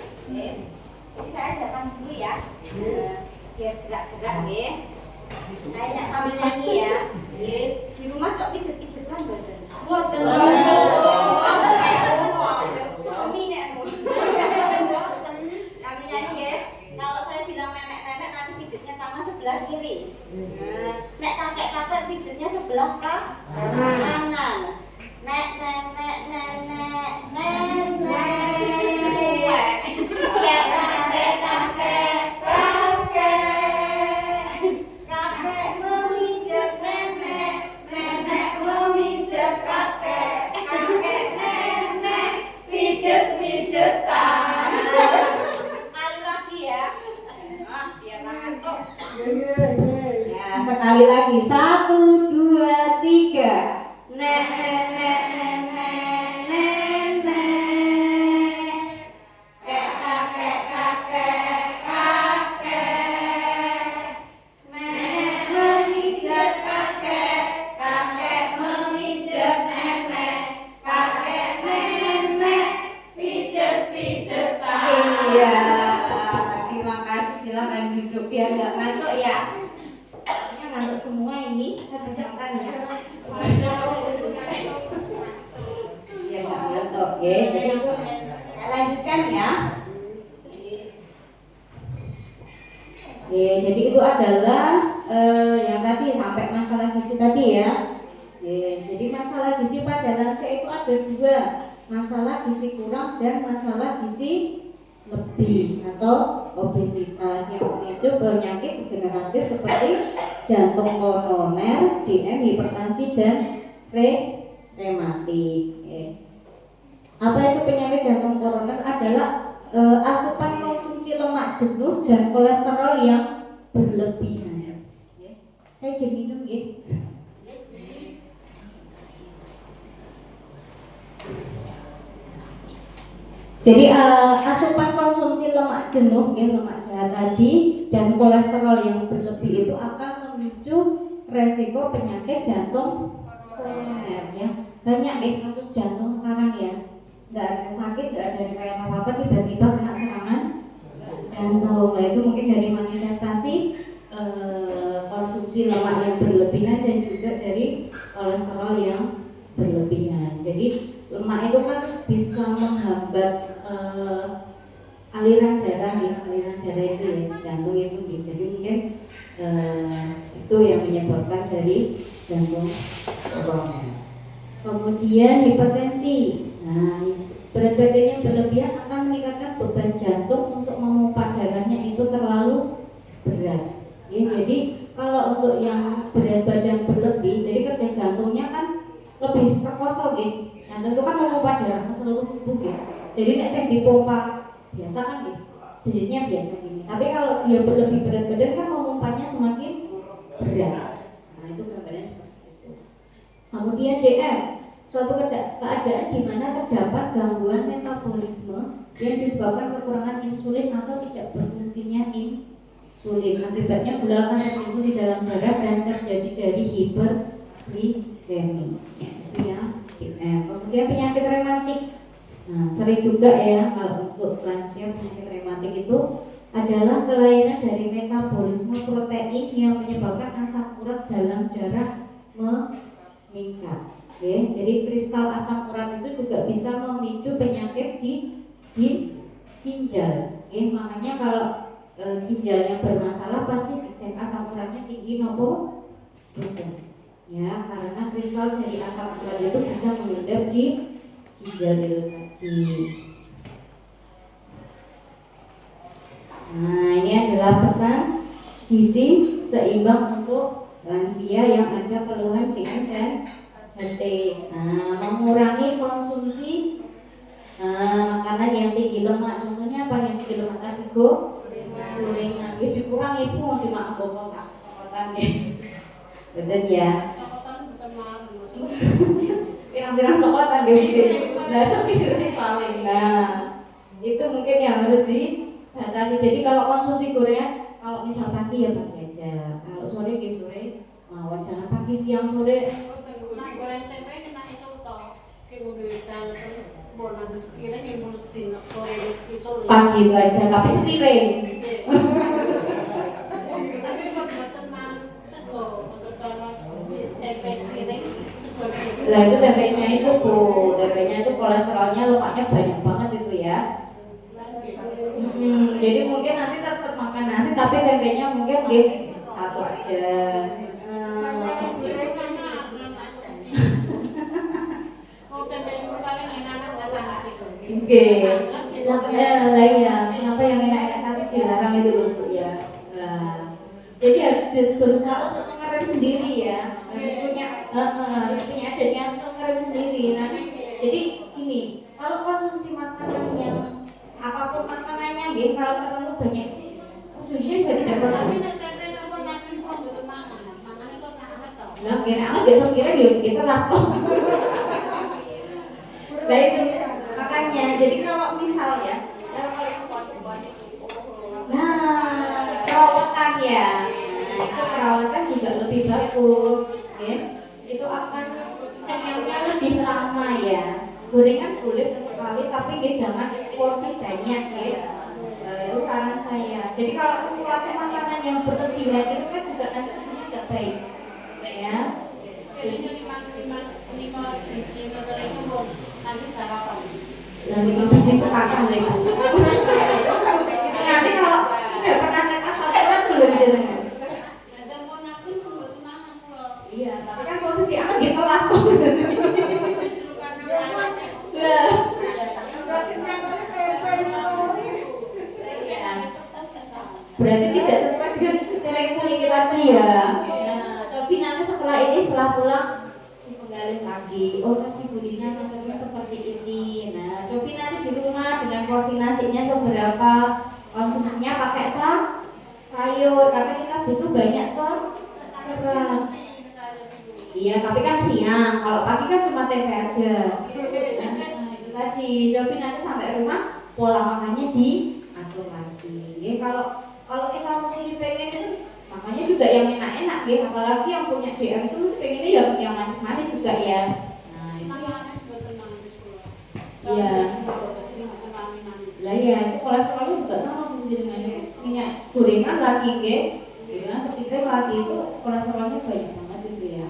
[SPEAKER 3] Jadi saya jalan dulu ya. Biar gerak-gerak ya. Saya nggak sambil nyanyi ya. Di rumah cok pijet-pijetan badan.
[SPEAKER 2] Boten.
[SPEAKER 3] Semi nek anu. Kami nyanyi ya. Kalau saya bilang nenek-nenek nanti pijetnya tangan sebelah kiri. Nek kakek-kakek pijetnya sebelah kanan. Nek nenek nenek nenek. Kakek memijat nenek, nenek memijat kakek, kakek nenek pijet-pijetan. Sekali lagi ya. Biar ngantuk.
[SPEAKER 1] Ya, sekali lagi 1, 2, 3. Nenek nenek nenek nenek. Kakek kakek kakek. Nenek memijat kakek, kakek memijat nenek, kakek nenek pijet-pijetan. Iya. Terima kasih, silakan duduk biar nggak ngantuk ya. Ini ngantuk semua ini, persiapkan ya. Biar nggak ngantuk ya. Jadi saya lanjutkan ya. Jadi itu adalah yang tadi sampai masalah gizi tadi ya. Jadi masalah gizi pada lansia itu ada 2, masalah gizi kurang dan masalah gizi lebih atau obesitas yang memicu penyakit degeneratif seperti jantung koroner, DM, hipertensi dan rematik. Apa itu penyakit jantung koroner? Adalah asupan konsumsi lemak jenuh dan kolesterol yang berlebihan. Saya jadi minum ya. Jadi asupan konsumsi lemak jenuh, ya, lemak jahat tadi dan kolesterol yang berlebih itu akan memicu resiko penyakit jantung koroner ya. Banyak deh kasus jantung sekarang ya. Nggak ada sakit, nggak ada riwayat apa-apa, tiba-tiba kena serangan jantung. Nah itu mungkin dari manifestasi konsumsi lemak yang berlebihan dan juga dari kolesterol yang berlebihan. Jadi lemak itu kan bisa menghambat aliran darah ya, aliran darah itu ya, jantung itu gitu. Jadi mungkin itu yang menyebabkan dari jantung koroner. Kemudian hipertensi. Nah, berat badan yang berlebihan akan meningkatkan beban jantung untuk memompa darahnya itu terlalu berat. Ya, jadi kalau untuk yang berat badan berlebih, jadi kerja jantungnya kan lebih terkosong ya. Jantung itu kan memompa darah ke seluruh tubuh ya. Jadi nek sing dipompa biasa kan ya, jadinya biasa gini. Tapi kalau dia berlebih berat badan kan memompanya semakin berat. Nah itu gambarnya seperti itu. Kemudian DM, suatu keadaan di mana terdapat gangguan metabolisme yang disebabkan kekurangan insulin atau tidak berfungsinya insulin. Akibatnya gula akan terkumpul di dalam darah dan terjadi dari hiperglikemi. Ya, itu ya DM. Kemudian penyakit rematik. Nah, sering juga ya kalau untuk lansia penyakit rematik itu adalah kelainan dari metabolisme protein yang menyebabkan asam urat dalam darah meningkat. Oke, jadi kristal asam urat itu juga bisa memicu penyakit di ginjal. Oke, makanya kalau ginjalnya bermasalah pasti dicek asam uratnya tinggi nopo bukan. Ya, karena kristal dari asam urat itu bisa mengendap di ginjal itu tadi. Nah, ini adalah pesan gizi seimbang untuk lansia yang ada keluhan DM dan HT. Nah, mengurangi konsumsi makanan yang tinggi lemak. Contohnya apa yang tinggi lemak tadi? gorengan. Ya dikurangi pun cuma anggo kosak kotan ya. Bener ya.
[SPEAKER 4] Cokotan bukan mahal.
[SPEAKER 1] Pirang-pirang cokotan ya mungkin. Nah, sebenarnya paling. Nah, itu mungkin yang harus dibatasi. Jadi kalau konsumsi gorengan, kalau misal pagi ya pagi aja. Kalau sore ke sore, jangan pagi siang sore.
[SPEAKER 4] Nah, goreng tempe kena iso to. Kayak ngombe dalan mau nang sekira yang mesti sore iso.
[SPEAKER 1] Pagi itu aja, tapi sepiring.
[SPEAKER 4] Tapi buatan mang sego untuk balas tempe sekira sego.
[SPEAKER 1] Lah itu tempenya itu Bu, tempenya itu kolesterolnya lemaknya banyak banget itu ya. Jadi mungkin nanti tetap makan nasi tapi tempenya mungkin satu aja. Oke. Lah ya, kenapa yang enak-enak tapi dilarang itu Bu ya. Nah, jadi harus berusaha untuk mengerem sendiri ya. Punya adanya untuk mengerem sendiri. Nah, jadi gini, kalau konsumsi makanan yang apapun makanannya, kalau terlalu banyak, khususnya juga tidak perlu. Nah, kira-kira besok kira kita las kok. Nah itu makanya, jadi kalau misal ya, perawatan ya, itu perawatan juga lebih bagus, ya. Itu akan kenyangnya lebih lama ya. Gorengan boleh sesekali, tapi jangan porsi banyak ya. Itu saran saya. Jadi kalau sesuatu makanan yang berlebihan itu kan bisa nanti tidak baik, ya. Nanti biji kepakang lagi. Nanti kalau nggak pernah cek asal urat belum jenengan. Iya, tapi kan posisi anak di kelas tuh. Berarti tidak sesuai dengan kriteria lagi ya. Nah, coba nanti setelah pulang dipengalin lagi. Oh, tadi budinya makannya seperti ini. Nah, coba nanti di rumah dengan porsi nasinya seberapa, konsumsinya pakai sayur karena kita butuh banyak serat. Iya, tapi kan siang. Kalau pagi kan cuma tempe aja. Nah, itu tadi. Coba nanti sampai rumah pola makannya diatur lagi. Ya, kalau kita mau pengen itu makanya juga yang enak-enak ya, apalagi yang punya DM itu mesti pengennya yang manis-manis juga ya. Nah itu iya. Lah ya itu kolesterolnya juga sama dengan minyak gorengan lagi ke, dengan sepiring lagi itu kolesterolnya banyak banget itu ya.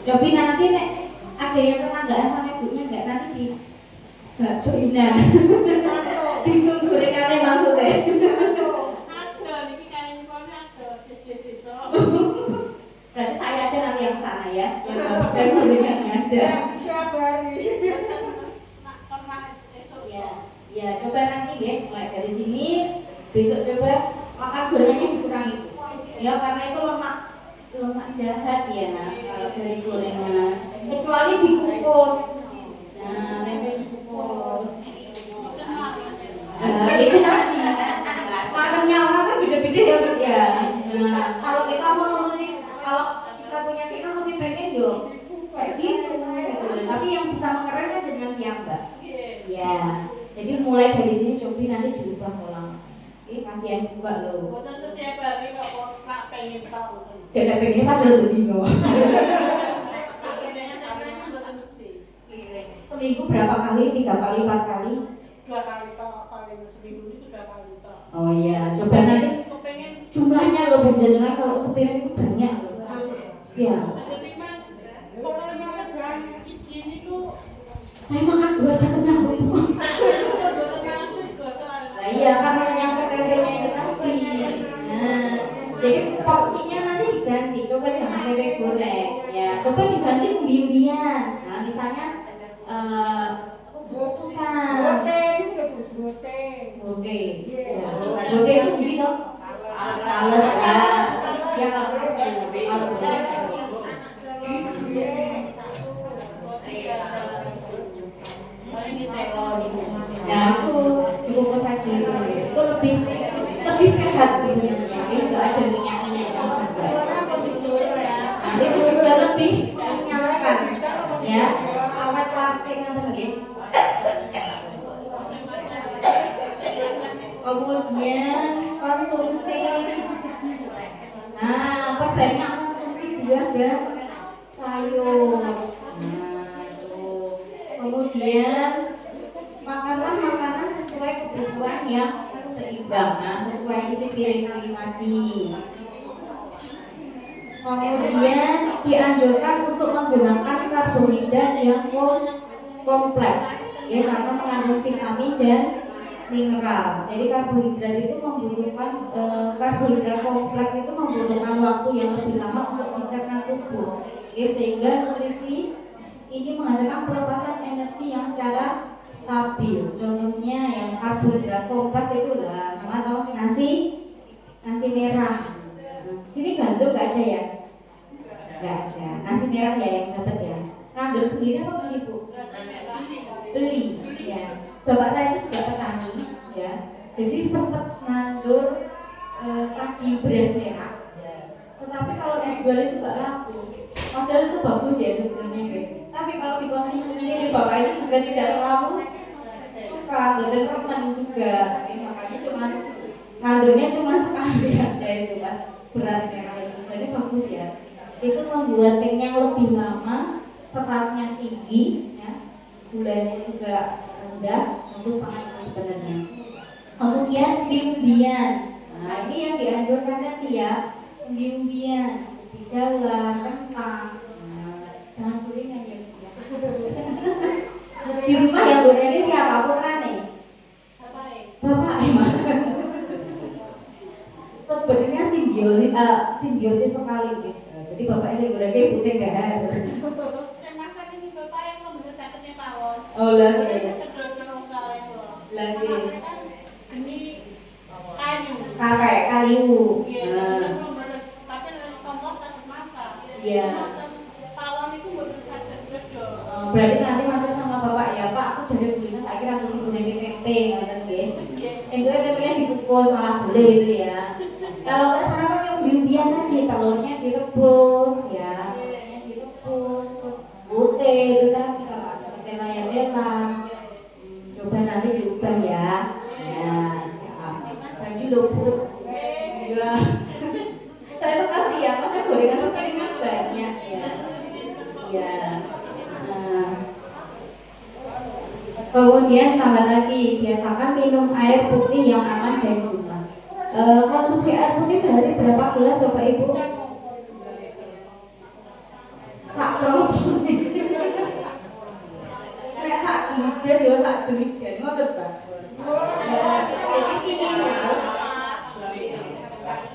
[SPEAKER 1] Coba nanti nek ada yang tetanggaan sama ibunya nggak nanti di baksoinan. Bingung gorengannya maksudnya. Berarti saya aja nanti yang sana ya, yang habiskan gorengannya aja. Ya, coba nanti ya, mulai dari sini besok coba makan gorengannya dikurangi. Ya karena itu lemak jahat ya, kalau dari gorengan. Kecuali dikukus. Nah, tempe dikukus. Itu tadi makannya orang kan beda-beda ya. Nah, kalau kita mau nurutin, kalau kita punya keinginan lebih pengen yo kayak gitu. Tapi yang bisa mengerem kan dengan piyambak. Ya. Jadi mulai dari sini coba nanti diubah pola. Ini kasihan juga loh.
[SPEAKER 4] Betul setiap hari kok nak pengen tahu.
[SPEAKER 1] Kayak pengen padahal bedino. Seminggu berapa kali? 3 kali, 4 kali?
[SPEAKER 4] 2 kali toh, paling seminggu itu 2 kali toh.
[SPEAKER 1] Oh iya, coba nanti jumlahnya loh benjenengan kalau sepiring itu banyak loh. Iya. Saya makan 2 aja kenyang Bu. Nah iya, karena yang tempenya itu tadi. Nah, jadi porsinya nanti diganti. Coba jangan tempe goreng, ya. Coba diganti umbi-umbian. Nah, misalnya kukusan. Oke. Oke itu gitu. Salah. Ya
[SPEAKER 4] Paling kita
[SPEAKER 1] banyak konsumsi buah dan sayur. Nah, tuh. Kemudian makanan sesuai kebutuhan yang seimbang, nah, sesuai isi piring tadi. Kemudian dianjurkan untuk menggunakan karbohidrat yang kompleks, ya, karena mengandung vitamin dan mineral. Jadi karbohidrat itu membutuhkan karbohidrat kompleks itu membutuhkan waktu yang lebih lama untuk mencerna tubuh, ya, sehingga nutrisi ini menghasilkan pelepasan energi yang secara stabil. Contohnya yang karbohidrat kompleks itu lah sama atau nasi merah. Sini gandum nggak ada ya? Nggak ada. Nasi merah ya yang dapat ya. Nandur sendiri apa beli Bu? Beli. Ya. Bapak saya itu juga petani, ya. Jadi sempat nandur padi beras merah. Tetapi kalau dijual itu nggak laku. Modal itu bagus ya sebenarnya. Tapi kalau dikonsumsi sendiri, bapak itu juga tidak terlalu suka, betul teman juga. Makanya nandurnya cuma sekali aja itu pas beras merah itu. Jadi bagus ya. Itu membuat kenyang lebih lama, seratnya tinggi, ya. Gulanya juga rendah, bagus banget sebenarnya. Kemudian umbi-umbian. Nah, ini yang dianjurkan tadi ya, umbi-umbian, ubi jalar, kentang. Nah, jangan kuringan ya. Di rumah yang gorengan ini siapa? Putra nih? Bapak emang. Sebenarnya simbiosis sekali gitu. Jadi bapak ini gorengan ibu saya nggak ada.
[SPEAKER 4] Saya masak ini bapak yang membentuk sakitnya pawon.
[SPEAKER 1] Oh lah ya.
[SPEAKER 4] Lagi. Ini kayu.
[SPEAKER 1] Kayu.
[SPEAKER 4] Iya. Tapi kompos sakit masak.
[SPEAKER 1] Iya.
[SPEAKER 4] Pawon itu bukan sakit bedo.
[SPEAKER 1] Berarti nanti matur sama bapak ya Pak. Aku jadi belinya saya kira aku gorengan tempe nggak ngerti. Itu tempenya dikukus malah boleh itu ya. Kalau nggak salah yang umbi-umbian tadi telurnya direbus ya, direbus, terus putih itu tadi kalau ada tela-tela, coba nanti diubah ya. Ya, siap. Lagi luput. Iya. Saya tuh kasih ya, masa gorengan sepiringan banyak ya. Iya. Nah. Kemudian tambah lagi, biasakan minum air putih yang aman dan gula. Konsumsi air putih sehari berapa gelas Bapak Ibu? Sak terus. Nek sak juga yo sak deligen ngoten Pak. Jadi minimal.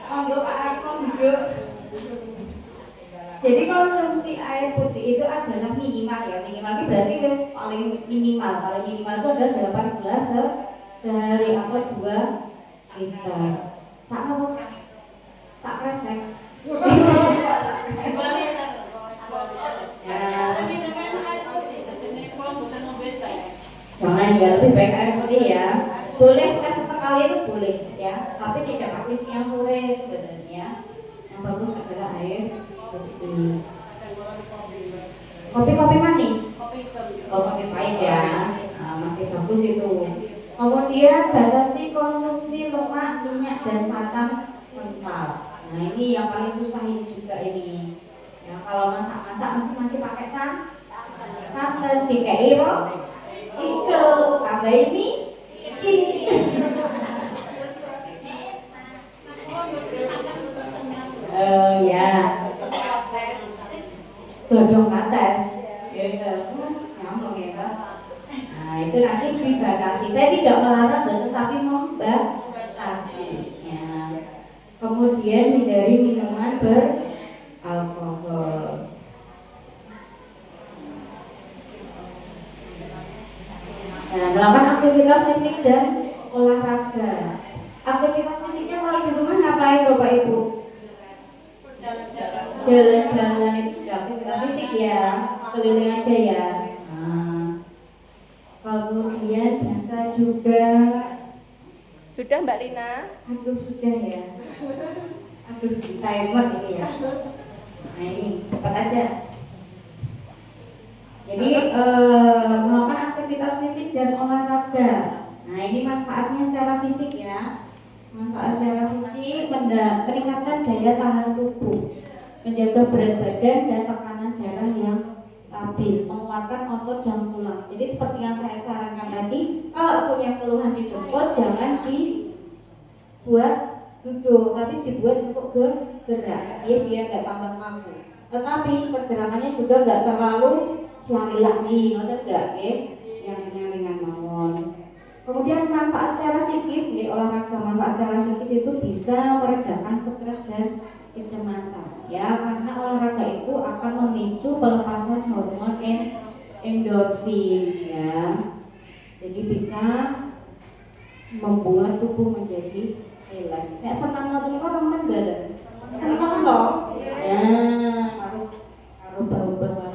[SPEAKER 1] Monggo Pak Arko duduk. Jadi konsumsi air putih itu adalah minimal ya. Minimal itu berarti wis paling minimal. Paling minimal itu adalah 8 gelas sehari atau 2 liter. Sak apa? Sak kresek. Jangan ya, lebih baik air putih ya. Boleh tes sekali itu boleh ya, tapi tidak pakai siang sore sebenarnya. Yang bagus adalah air putih. Kopi manis. Oh, kopi pahit ya. Nah, masih bagus itu. Kemudian batasi konsumsi lemak, minyak dan santan kental. Nah ini yang paling susah ini juga ini. Ya kalau masak masih pakai santan, dikai roh, itu tambah ini cin. Ya. Godong kates. Ya Mas, nyambung ya. Nah itu nanti dibatasi. Saya tidak melarang tetapi membatasinya. Kemudian hindari minuman beralkohol. Nah, melakukan aktivitas fisik dan olahraga. Aktivitas fisiknya kalau di rumah ngapain Bapak Ibu? Jalan-jalan itu sudah aktivitas fisik ya, keliling aja ya. Kemudian bisa juga.
[SPEAKER 5] Sudah Mbak Lina?
[SPEAKER 1] Aduh sudah ya. Aduh di timer ini ya. Nah ini cepat aja. Jadi melakukan aktivitas fisik dan olahraga. Nah ini manfaatnya secara fisik ya. Manfaat secara fisik meningkatkan daya tahan tubuh. menjaga berat badan dan tekanan darah yang stabil, menguatkan otot dan tulang. Jadi seperti yang saya sarankan tadi, kalau punya keluhan di dengkul jangan dibuat duduk, tapi dibuat untuk gerak, ya biar nggak tambah kaku. Tetapi pergerakannya juga nggak terlalu lari-lari, enggak, ya, yang ringan-ringan mawon. Kemudian manfaat secara psikis, ya, olahraga manfaat secara psikis itu bisa meredakan stres dan kecemasan, ya, karena olahraga itu akan memicu pelepasan hormon endorfin, ya, jadi bisa membuat tubuh menjadi rileks. Kayak senang nonton orang banget, senang loh, ya, karo bau-bau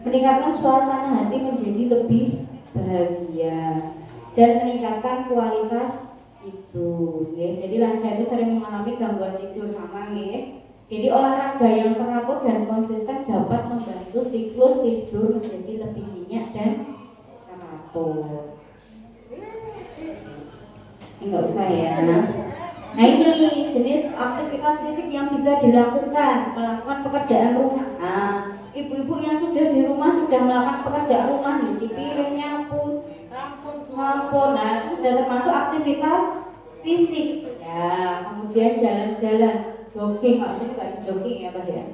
[SPEAKER 1] meningkatkan suasana hati menjadi lebih bahagia dan meningkatkan kualitas tidur, ya. Jadi lansia itu sering mengalami gangguan tidur sama, ya. Jadi olahraga yang teratur dan konsisten dapat membantu siklus tidur menjadi lebih nyenyak dan teratur. Enggak usah ya. Nah ini jenis aktivitas fisik yang bisa dilakukan, melakukan pekerjaan rumah. Nah, ibu-ibu yang sudah di rumah sudah melakukan pekerjaan rumah, nyuci piring, nyapu, sampun, nah itu sudah termasuk aktivitas fisik, ya. Kemudian jalan-jalan, jogging, maksudnya nggak di jogging ya Pak ya.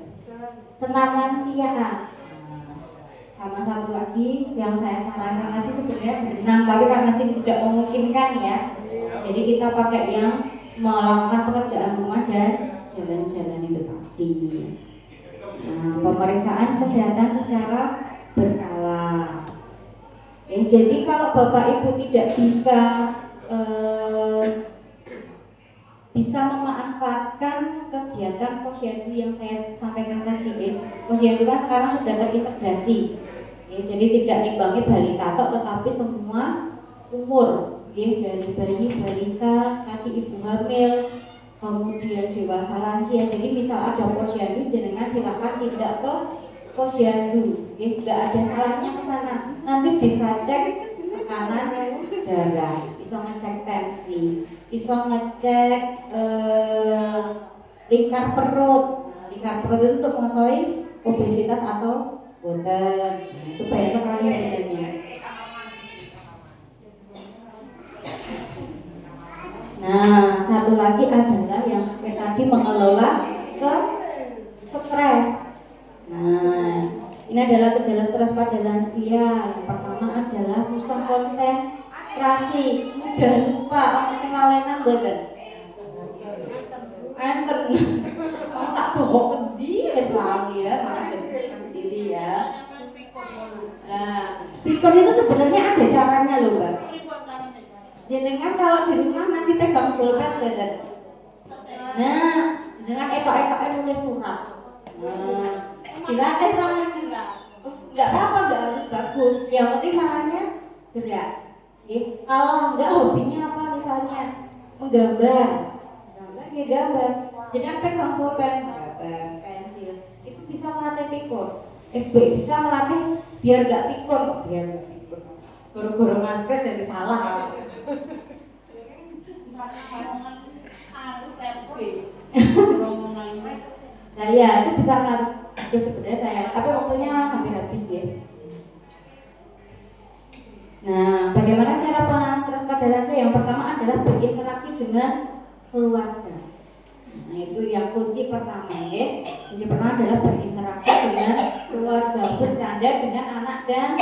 [SPEAKER 1] Senam lansia. Sama satu lagi yang saya sarankan tadi sebenarnya berenang, tapi karena sini tidak memungkinkan ya, jadi kita pakai yang melakukan pekerjaan rumah dan jalan-jalan itu tadi. Nah, pemeriksaan kesehatan secara berkala. Jadi kalau Bapak Ibu tidak bisa memanfaatkan kegiatan posyandu yang saya sampaikan tadi, posyandu kan sekarang sudah terintegrasi, jadi tidak nimbangi balita tok, tetapi semua umur, dari bayi, balita, kaki ibu hamil, kemudian dewasa lansia. Jadi misal ada posyandu, jenengan silakan tidak ke posyandu, nggak ada salahnya ke sana. Nanti bisa cek tekanan darah, bisa ngecek tensi, bisa ngecek lingkar perut. Lingkar perut itu untuk mengetahui obesitas atau boten. Itu banyak sekali sebenarnya. Nah, satu lagi adalah yang tadi mengelola stres. Nah, ini adalah gejala stres pada lansia. Yang pertama adalah susah konsentrasi, mudah lupa, masih ngalenan boten. Enten, kamu tak bohong kendi, wes lali ya, malah jadi sendiri ya. Nah, pikun itu sebenarnya ada caranya loh, Mbak. Jenengan kalau di rumah masih pegang pulpen boten. Nah, dengan etok-etoknya nulis surat. Nah, kira tangan jelas. Enggak apa-apa, enggak harus bagus. Yang penting tangannya gerak. Kalau enggak, hobinya apa misalnya? Menggambar. Ya gambar. Jangan pegang pulpen, pensil. Itu bisa melatih pikun. Bisa melatih biar enggak pikun, biar enggak pikun. Guru-guru masker jadi salah. Nah ya, itu bisa melatih. Itu sebenarnya saya, tapi waktunya hampir habis ya. Nah, bagaimana cara penanganan stres pada lansia? Yang pertama adalah berinteraksi dengan keluarga. Nah, itu yang kunci pertama ya. Kunci pertama adalah berinteraksi dengan keluarga, bercanda dengan anak dan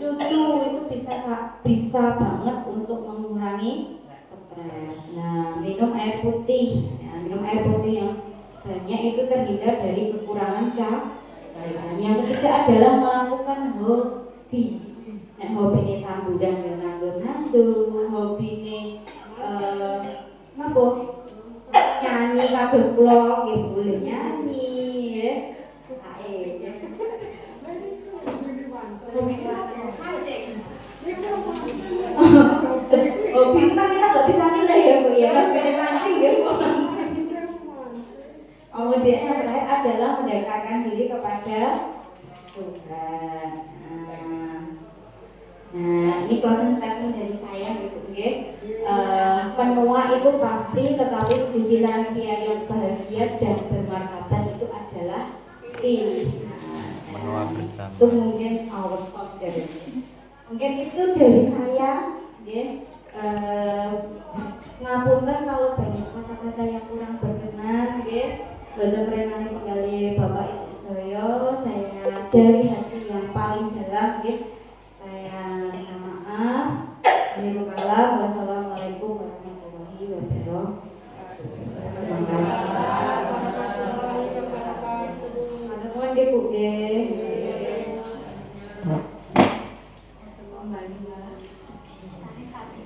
[SPEAKER 1] cucu. Itu bisa banget untuk mengurangi stres. Nah, minum air putih. Nah, minum air putih yang banyak itu terhindar dari kekurangan cairan. Yang ketiga adalah melakukan hobi. Nah, hobi ini tanduran ya nandur, hobi ini nyanyi bagus vlog, ya boleh nyanyi ya. Hobi kan kita nggak bisa nilai ya Bu ya. Kayak mancing ya Bu. Kemudian yang terakhir adalah mendekatkan diri kepada Tuhan. Nah, ini closing statement dari saya gitu ya. Penua itu pasti, tetapi di lansia yang bahagia bahagia dan bermartabat itu adalah pilihan.
[SPEAKER 6] Menua bersama.
[SPEAKER 1] Itu mungkin our talk dari mungkin itu dari saya, ya. Ngapunten kalau banyak kata-kata yang kurang berkenan, ya. Boten prenane penggali Bapak Ibu sedaya, saya dari hati yang paling dalam, ya. Saya minta maaf. Wassalamualaikum warahmatullahi wabarakatuh. Terima kasih. Ada nuwun nggih Bu nggih.
[SPEAKER 3] Sami-sami.